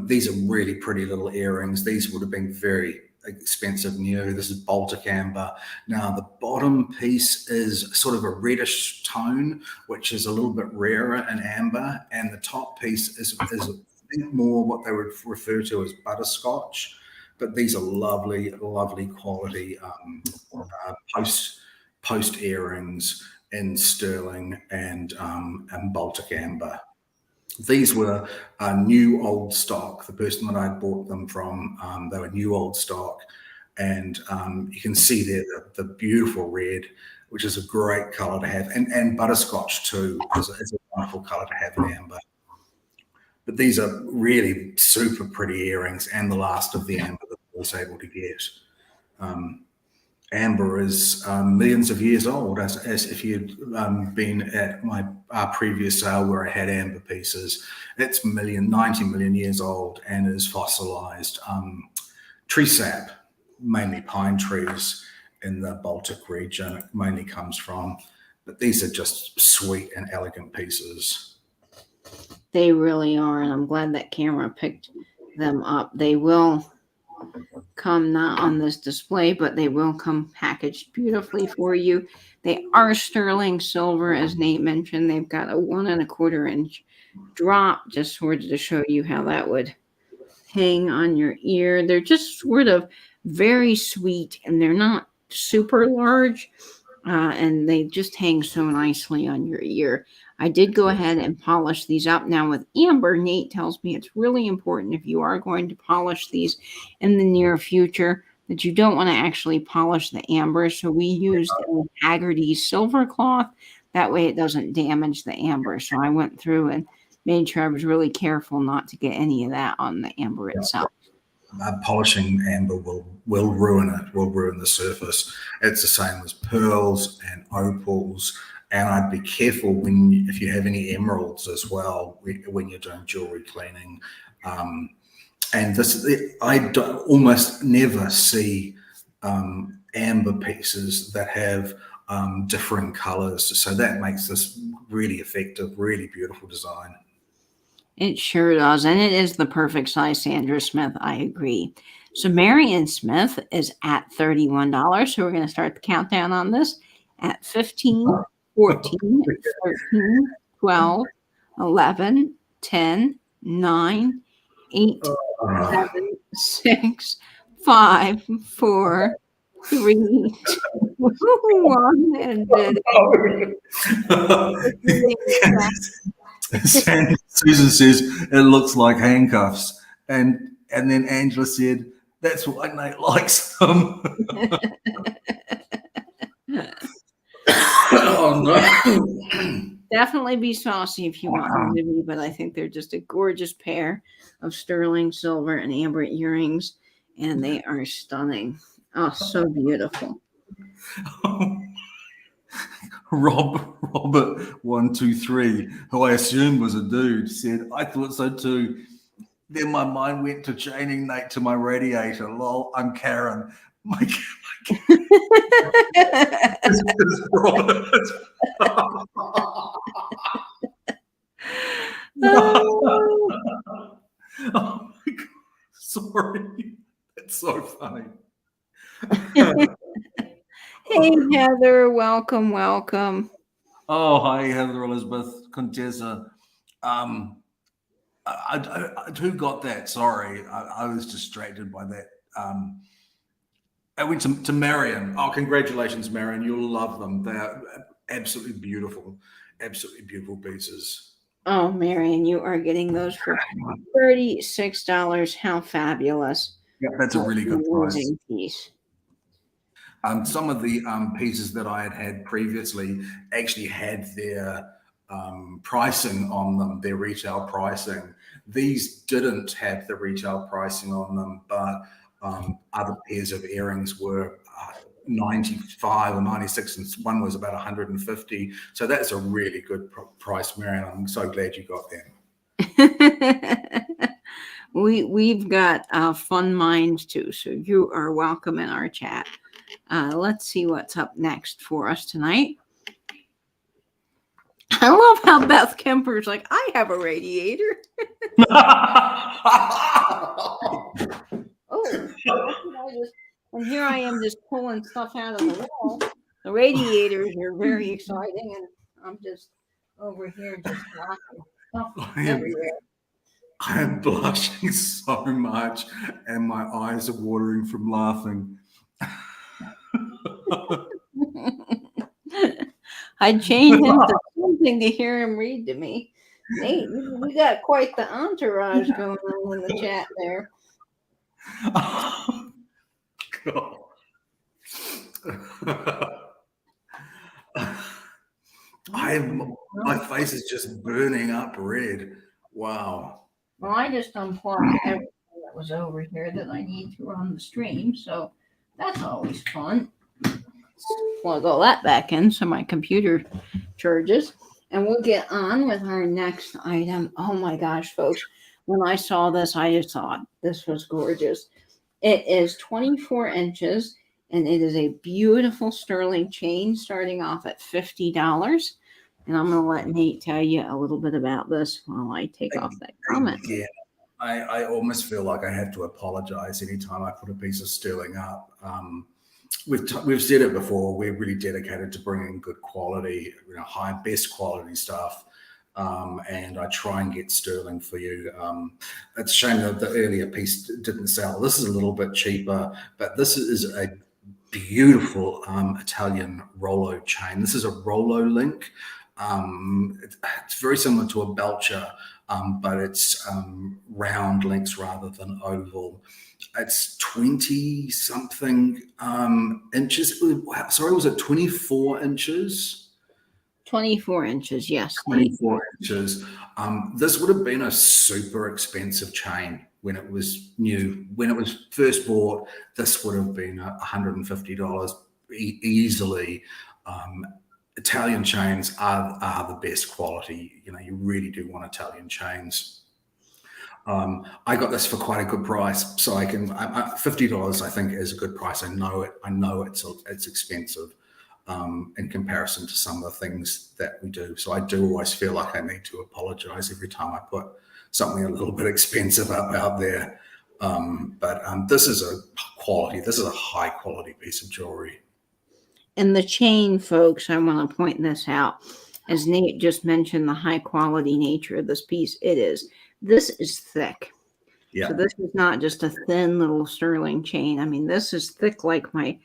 These are really pretty little earrings. These would have been very expensive new. This is Baltic amber. Now the bottom piece is sort of a reddish tone, which is a little bit rarer in amber, and the top piece is I think more what they would refer to as butterscotch. But these are lovely quality post earrings in sterling and Baltic amber. These were new old stock. The person that I bought them from, they were new old stock, and you can see there the beautiful red, which is a great color to have, and butterscotch too is a wonderful color to have in amber. But these are really super pretty earrings, and the last of the amber that I was able to get. Amber is millions of years old, as if you'd been at my previous sale where I had amber pieces. It's 90 million years old and is fossilized. Tree sap, mainly pine trees in the Baltic region, it mainly comes from. But these are just sweet and elegant pieces. They really are, and I'm glad that camera picked them up. They will come not on this display, but they will come packaged beautifully for you. They are sterling silver, as Nate mentioned. They've got a 1 1/4 inch drop, just sort of to show you how that would hang on your ear. They're just sort of very sweet, and they're not super large, and they just hang so nicely on your ear. I did go ahead and polish these up. Now with amber, Nate tells me it's really important if you are going to polish these in the near future that you don't want to actually polish the amber. So we used Haggerty's silver cloth. That way it doesn't damage the amber. So I went through and made sure I was really careful not to get any of that on the amber itself. Polishing amber will ruin it, will ruin the surface. It's the same as pearls and opals. And I'd be careful if you have any emeralds as well when you're doing jewelry cleaning. And I almost never see amber pieces that have differing colors. So that makes this really effective, really beautiful design. It sure does. And it is the perfect size, Sandra Smith. I agree. So Marion Smith is at $31. So we're going to start the countdown on this at 15, 14, 13, 12, 11, 10, 9, 8, 7, 6, 5, 4, 3, 2, 1, and then Susan says it looks like handcuffs, and then Angela said that's why Nate likes them. Oh no! Definitely be saucy if you want them to be, but I think they're just a gorgeous pair of sterling silver and amber earrings, and they are stunning. Oh, so beautiful. Robert123, who I assumed was a dude, said, I thought so too. Then my mind went to chaining Nate to my radiator. Lol, I'm Karen. It's Robert. Oh my God. Sorry. That's so funny. Hey, Heather. Welcome. Oh, hi, Heather Elizabeth Contessa. Who got that? Sorry, I was distracted by that. I went to Marion. Oh, congratulations, Marion. You'll love them. They are absolutely beautiful pieces. Oh, Marion, you are getting those for $36. How fabulous. Yeah, that's a really good price. Piece. Some of the pieces that I had previously actually had their pricing on them, their retail pricing. These didn't have the retail pricing on them, but other pairs of earrings were 95 or 96, and one was about 150. So that's a really good price, Marion. I'm so glad you got them. We've got fun minds too, so you are welcome in our chat. Let's see what's up next for us tonight. I love how Beth Kemper's like, I have a radiator. And here I am just pulling stuff out of the wall. The radiators are very exciting, and I'm just over here just laughing stuff everywhere. I am blushing so much, and my eyes are watering from laughing. I'd change him to something to hear him read to me. Nate, we got quite the entourage going on in the chat there. Oh, God. My face is just burning up red. Wow. Well, I just unplugged everything that was over here that I need to run the stream, so that's always fun. Plug all that back in so my computer charges, and we'll get on with our next item. Oh my gosh, folks, when I saw this, I just thought this was gorgeous. It is 24 inches, and it is a beautiful sterling chain starting off at $50. And I'm going to let Nate tell you a little bit about this while I take off that comment. Yeah, I almost feel like I have to apologize anytime I put a piece of sterling up. We've said it before. We're really dedicated to bringing good quality, best quality stuff, and I try and get sterling for you. It's a shame that the earlier piece didn't sell. This is a little bit cheaper, but this is a beautiful Italian Rollo chain. This is a Rollo link. It's very similar to a belcher, but it's round links rather than oval. it's 20 something inches. Sorry, was it 24 inches? 24 inches, yes, Nate. 24 inches. This would have been a super expensive chain when it was new. When it was first bought, this would have been $150 easily. Italian chains are the best quality. You know, you really do want Italian chains. I got this for quite a good price, so I can $50. I think is a good price. I know it. I know it's expensive in comparison to some of the things that we do. So I do always feel like I need to apologize every time I put something a little bit expensive up out there. But this is a quality. This is a high quality piece of jewelry. And the chain, folks, I want to point this out. As Nate just mentioned, the high quality nature of this piece, it is. This is thick. Yeah. So this is not just a thin little sterling chain. I mean, this is thick like my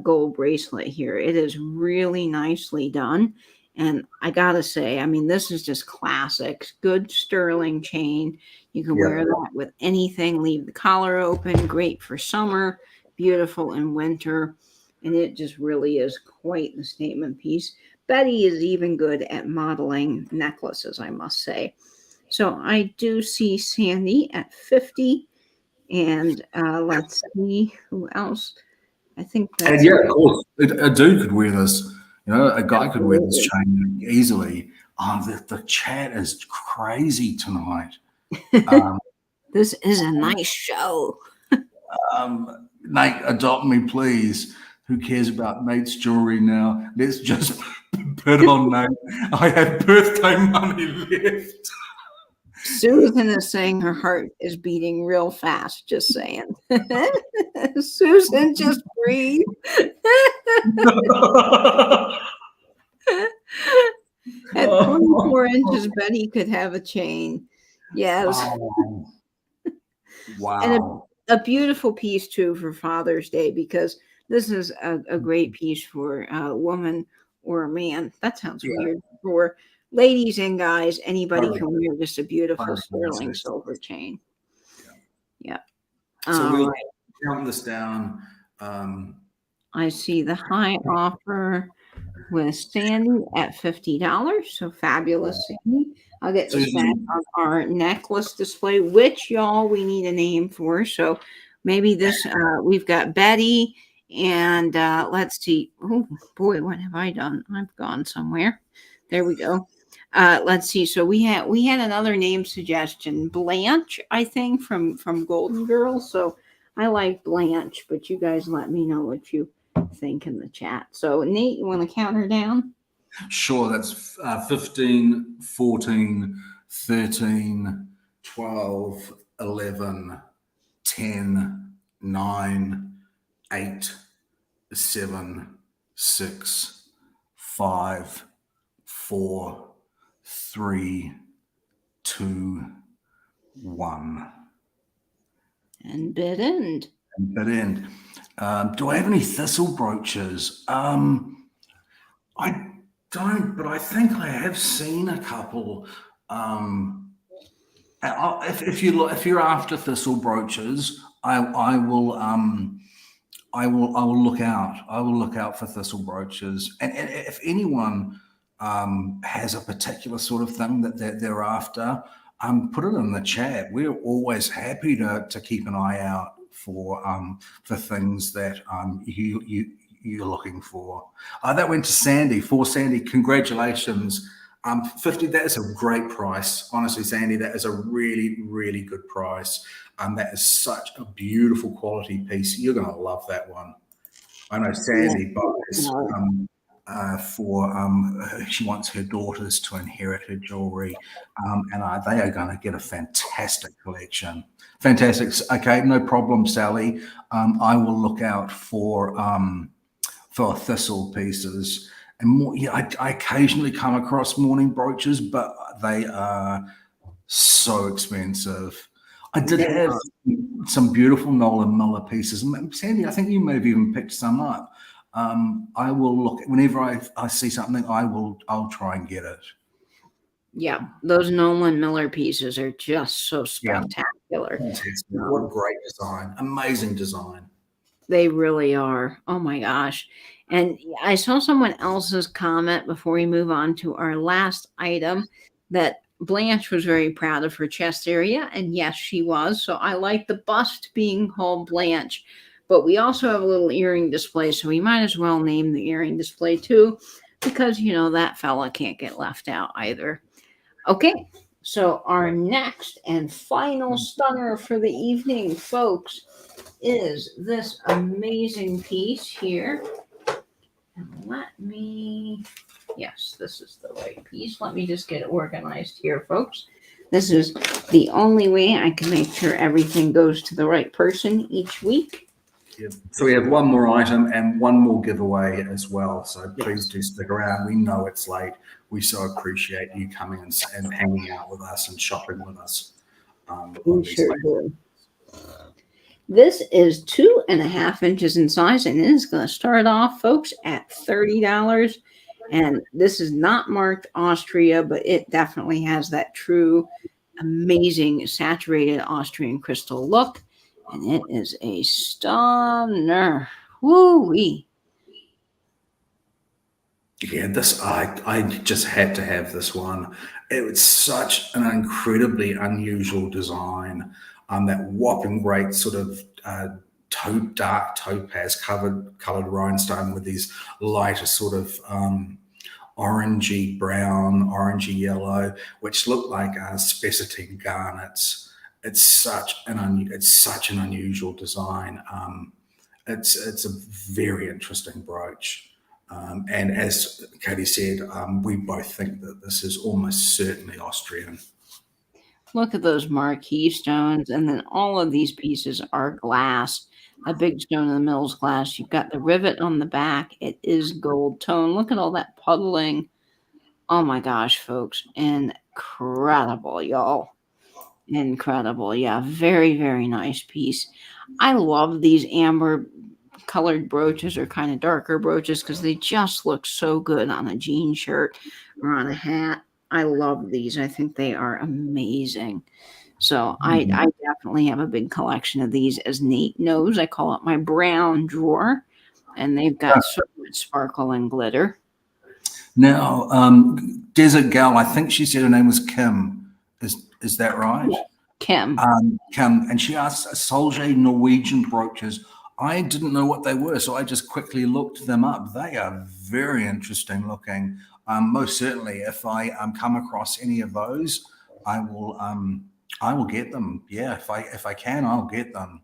gold bracelet here. It is really nicely done. And I got to say, I mean, this is just classic. Good sterling chain. You can wear that with anything. Leave the collar open. Great for summer. Beautiful in winter. And it just really is quite the statement piece. Betty is even good at modeling necklaces, I must say. So I do see Sandy at 50. And let's see who else. I think that's... And yeah, of course, a dude could wear this. You know, a guy could wear this chain easily. The chat is crazy tonight. This is a nice show. Nate, adopt me, please. Who cares about Nate's jewelry now? Let's just put on Nate. I have birthday money left. Susan is saying her heart is beating real fast. Just saying. Susan, just breathe. At 24 inches, Betty could have a chain. Yes. Wow. And a beautiful piece, too, for Father's Day, because this is a great piece for a woman or a man. That sounds weird. For ladies and guys, anybody can wear just a beautiful sterling silver chain. Yeah. So we'll count this down. I see the high offer with Sandy at $50. So fabulous, Sandy. I'll get this back on our necklace display, which y'all we need a name for. So maybe this we've got Betty and let's see. Oh boy, what have I done? I've gone somewhere. There we go. Let's see. So we had another name suggestion, Blanche, I think, from Golden Girls. So I like Blanche, but you guys let me know what you think in the chat. So Nate, you want to count her down? Sure. That's 15, 14, 13, 12, 11, 10, 9, 8, 7, 6, 5, 4, 3, 2, 1. And bid end. Do I have any thistle brooches? I don't, but I think I have seen a couple. If you're after thistle brooches, I will look out. I will look out for thistle brooches, and if anyone has a particular sort of thing that they're after, put it in the chat. We're always happy to keep an eye out for things that you're looking for. That went to Sandy. For Sandy, congratulations. 50, that is a great price. Honestly, Sandy, that is a really, really good price. That is such a beautiful quality piece. You're going to love that one. I know Sandy buys she wants her daughters to inherit her jewelry, and they are going to get a fantastic collection. Fantastic. Okay, no problem, Sally. I will look out for thistle pieces. And more, I occasionally come across mourning brooches, but they are so expensive. I did have some beautiful Nolan Miller pieces. Sandy, I think you may have even picked some up. I will look whenever I see something. I'll try and get it. Yeah, those Nolan Miller pieces are just so spectacular. spectacular. Fantastic. What great design. Amazing design. They really are. Oh my gosh. And I saw someone else's comment before we move on to our last item that Blanche was very proud of her chest area. And yes, she was. So I like the bust being called Blanche. But we also have a little earring display. So we might as well name the earring display too, because, that fella can't get left out either. Okay. So our next and final stunner for the evening, folks, is this amazing piece here. And yes, this is the right piece. Let me just get it organized here, folks. This is the only way I can make sure everything goes to the right person each week. Yep. So we have one more item and one more giveaway as well. So please do stick around. We know it's late. We so appreciate you coming and hanging out with us and shopping with us. We sure do. This is 2.5 inches in size, and it is going to start off, folks, at $30. And this is not marked Austria, but it definitely has that true, amazing saturated Austrian crystal look. And it is a stunner. Woo-wee. Yeah, I just had to have this one. It was such an incredibly unusual design. That whopping great sort of dark topaz colored rhinestone with these lighter sort of orangey brown, orangey yellow, which look like spessartine garnets. It's such an unusual design. It's a very interesting brooch. And as Katie said, we both think that this is almost certainly Austrian. Look at those marquee stones. And then all of these pieces are glass. A big stone in the middle is glass. You've got the rivet on the back. It is gold tone. Look at all that puddling. Oh my gosh, folks. Incredible, y'all. Incredible. Yeah, very, very nice piece. I love these amber colored brooches or kind of darker brooches because they just look so good on a jean shirt or on a hat. I love these. I think they are amazing. So I definitely have a big collection of these. As Nate knows, I call it my brown drawer, and they've got so much sparkle and glitter. Now, Desert Gal, I think she said her name was Kim. Is that right? Yeah. Kim. Kim, and she asked Solje Norwegian brooches. I didn't know what they were, so I just quickly looked them up. They are very interesting looking. Most certainly, if I come across any of those, I will get them. Yeah, if I can, I'll get them.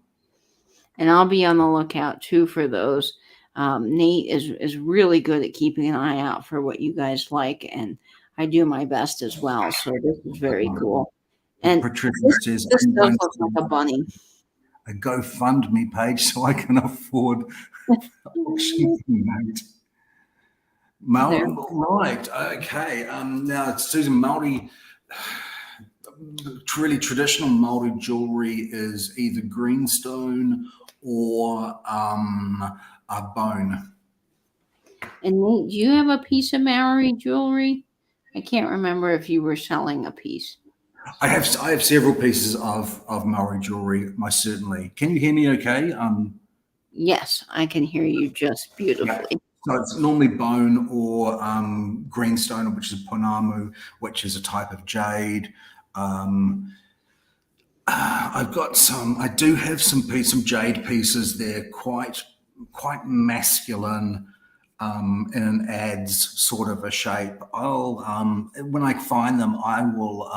And I'll be on the lookout too for those. Nate is really good at keeping an eye out for what you guys like, and I do my best as well. So this is very cool. And Patricia says, this does look like a bunny. A GoFundMe page so I can afford auction. Right, okay. Now, Susan, Maori, really traditional Maori jewelry is either greenstone or a bone. And Nate, do you have a piece of Maori jewelry? I can't remember if you were selling a piece. I have several pieces of Maori jewelry, most certainly. Can you hear me okay? Yes, I can hear you just beautifully. Yeah. So it's normally bone or greenstone, which is ponamu, which is a type of jade. I've got some. I do have some jade pieces. They're quite masculine in an adze sort of a shape. I'll when I find them, I will.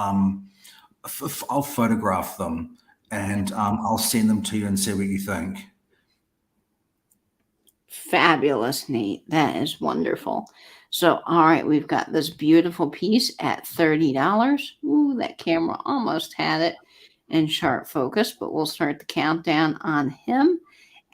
I'll photograph them and I'll send them to you and see what you think. Fabulous, Nate. That is wonderful. So, all right, we've got this beautiful piece at $30. Ooh, that camera almost had it in sharp focus, but we'll start the countdown on him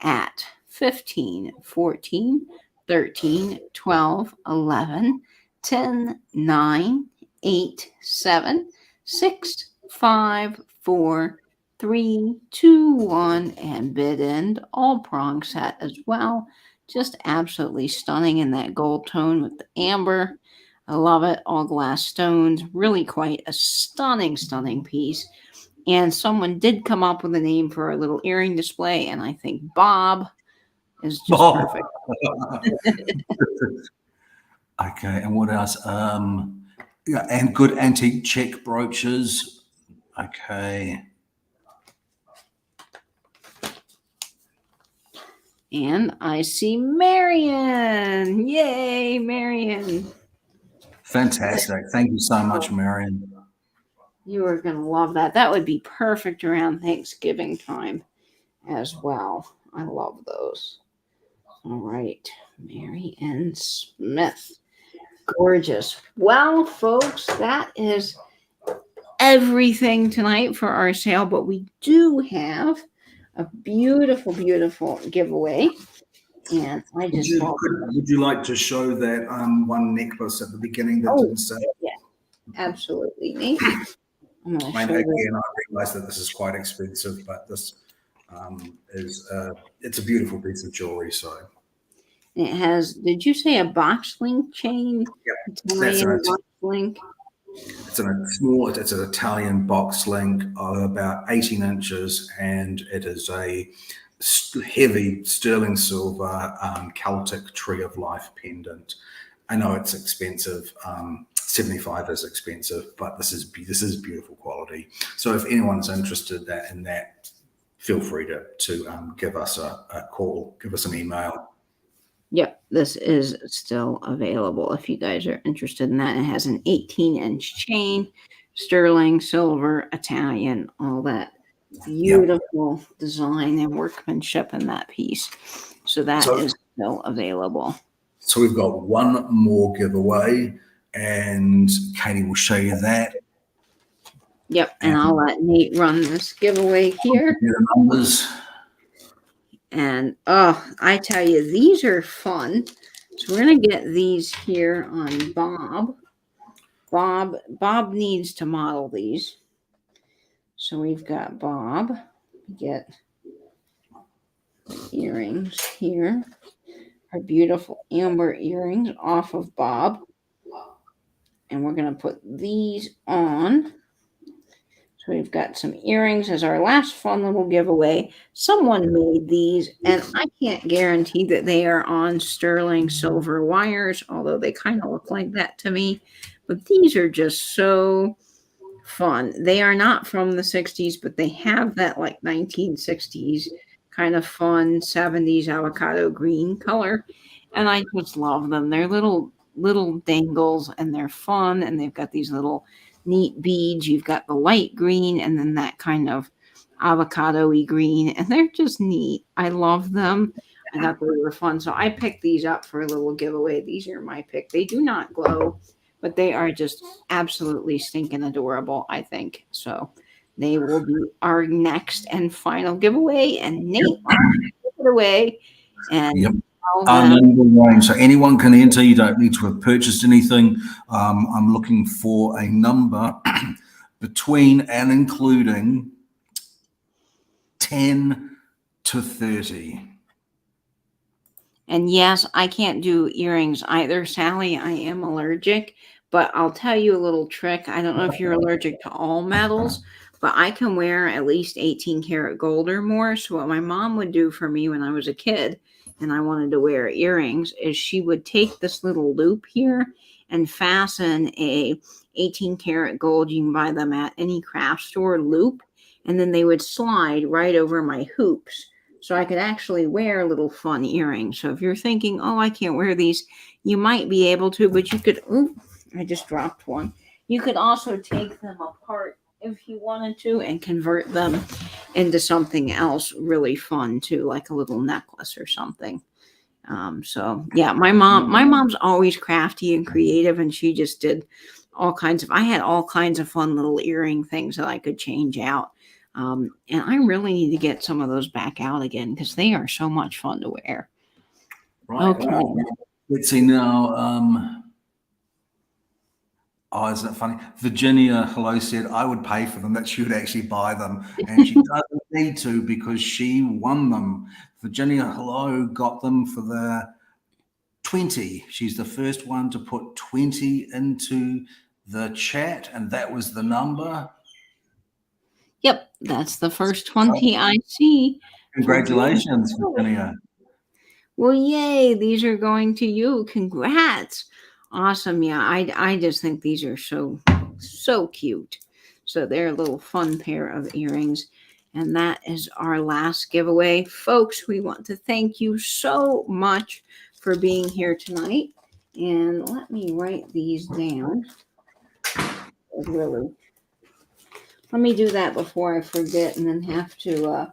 at 15, 14, 13, 12, 11, 10, 9, 8, 7, 6, 5, 4, 3, 2, 1, and bid end. All prong set as well. Just absolutely stunning in that gold tone with the amber. I love it. All glass stones. Really quite a stunning piece. And someone did come up with a name for our little earring display, and I think Bob is just perfect. Okay, and what else? Yeah, and good antique check brooches. Okay. And I see Marion. Yay, Marion. Fantastic. Thank you so much, Marion. You are going to love that. That would be perfect around Thanksgiving time as well. I love those. All right, Marion Smith. Gorgeous. Well, folks, that is everything tonight for our sale, but we do have a beautiful, beautiful giveaway. And I just would you like to show that one necklace at the beginning that didn't say? Yeah, absolutely, Nate. I'm going to show Again, I realize that this is quite expensive, but this it's a beautiful piece of jewelry. So it has, did you say a box link chain? Yep. Italian box link. It's an Italian box link of about 18 inches, and it is a heavy sterling silver Celtic tree of life pendant. I know it's expensive. 75 is expensive, but this is beautiful quality. So if anyone's interested in that, feel free to give us a call, give us an email. Yep, this is still available if you guys are interested in that. It has an 18-inch chain, sterling silver, Italian, all that beautiful design and workmanship in that piece. So that is still available. So we've got one more giveaway, and Katie will show you that. Yep, and I'll let Nate run this giveaway here. The numbers. And I tell you, these are fun. So we're going to get these here on Bob. Bob needs to model these. So we've got Bob. Get earrings here. Our beautiful amber earrings off of Bob. And we're going to put these on. So we've got some earrings as our last fun little giveaway. Someone made these, and I can't guarantee that they are on sterling silver wires, although they kind of look like that to me. But these are just so fun. They are not from the 60s, but they have that like 1960s kind of fun 70s avocado green color. And I just love them. They're little dangles, and they're fun, and they've got these little neat beads. You've got the light green and then that kind of avocado-y green, and they're just neat. I love them. I thought they were fun, so I picked these up for a little giveaway. These are my pick. They do not glow, but they are just absolutely stinking adorable, I think. So they will be our next and final giveaway, and Nate, take it away. And so anyone can enter. You don't need to have purchased anything. I'm looking for a number between and including 10 to 30. And yes, I can't do earrings either, Sally. I am allergic, but I'll tell you a little trick. I don't know if you're allergic to all metals, but I can wear at least 18 karat gold or more. So what my mom would do for me when I was a kid and I wanted to wear earrings is she would take this little loop here and fasten a 18 karat gold. You can buy them at any craft store loop, and then they would slide right over my hoops. So I could actually wear little fun earrings. So if you're thinking, oh, I can't wear these, you might be able to, but you could, I just dropped one. You could also take them apart if you wanted to and convert them into something else really fun too, like a little necklace or something. So yeah, my mom's always crafty and creative, and she just did I had all kinds of fun little earring things that I could change out. And I really need to get some of those back out again because they are so much fun to wear. Right. Okay. Let's see now. Isn't it funny? Virginia Hello said I would pay for them, that she would actually buy them. And she doesn't need to because she won them. Virginia Hello got them for the 20. She's the first one to put 20 into the chat, and that was the number. Yep, that's the first 20 I see. Congratulations, Virginia. Well, yay, these are going to you. Congrats. Awesome. Yeah, I just think these are so cute. So they're a little fun pair of earrings. And that is our last giveaway. Folks, we want to thank you so much for being here tonight. And let me write these down. Really. Let me do that before I forget and then have to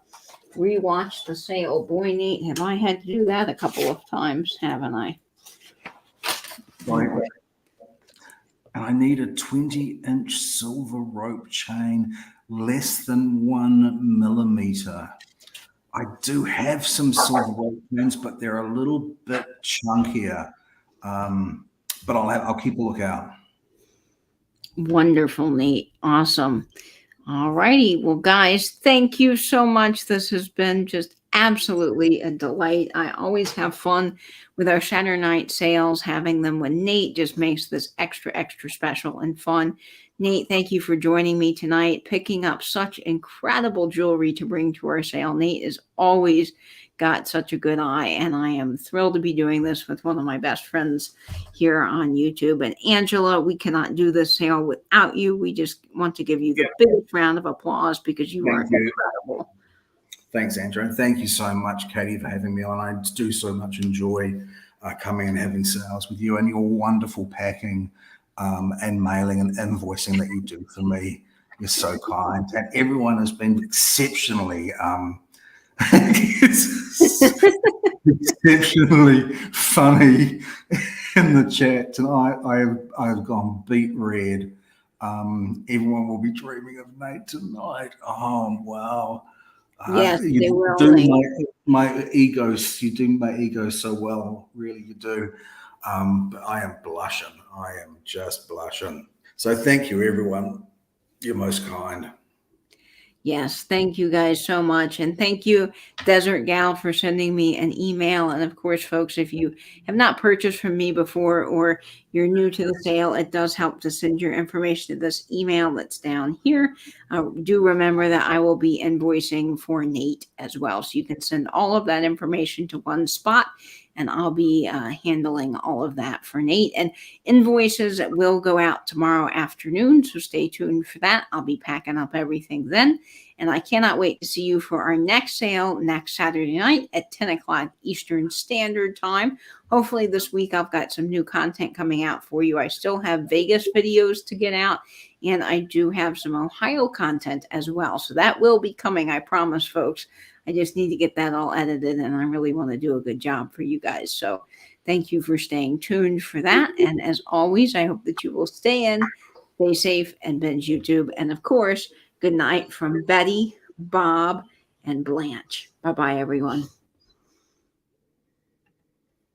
rewatch the sale. Boy, Nate, have I had to do that a couple of times, haven't I? Right. And I need a 20-inch silver rope chain, less than 1 millimeter. I do have some silver rope chains, but they're a little bit chunkier. But I'll keep a lookout. Wonderful, Nate. Awesome. All righty. Well, guys, thank you so much. This has been just absolutely a delight. I always have fun with our Saturday night sales. Having them with Nate just makes this extra special and fun. Nate, thank you for joining me tonight, picking up such incredible jewelry to bring to our sale. Nate is always got such a good eye, and I am thrilled to be doing this with one of my best friends here on YouTube. And Angela, we cannot do this sale without you. We just want to give you the biggest round of applause because you are incredible. Thanks, Andrew. And thank you so much, Katie, for having me on. I do so much enjoy coming and having sales with you and your wonderful packing and mailing and invoicing that you do for me. You're so kind. And everyone has been exceptionally exceptionally funny in the chat tonight. I've gone beet red. Everyone will be dreaming of Nate tonight. Oh wow! Yes, they will. Do my egos. You do my ego so well. Really, you do. But I am blushing. I am just blushing. So thank you, everyone. You're most kind. Yes, thank you guys so much. And thank you, Desert Gal, for sending me an email. And of course, folks, if you have not purchased from me before or you're new to the sale, it does help to send your information to this email that's down here. Do remember that I will be invoicing for Nate as well. So you can send all of that information to one spot, and I'll be handling all of that for Nate. And invoices will go out tomorrow afternoon, so stay tuned for that. I'll be packing up everything then. And I cannot wait to see you for our next sale next Saturday night at 10 o'clock Eastern Standard Time. Hopefully this week I've got some new content coming out for you. I still have Vegas videos to get out, and I do have some Ohio content as well. So that will be coming, I promise, folks. I just need to get that all edited, and I really want to do a good job for you guys. So thank you for staying tuned for that. And as always, I hope that you will stay in, stay safe, and binge YouTube. And of course, good night from Betty, Bob, and Blanche. Bye-bye, everyone.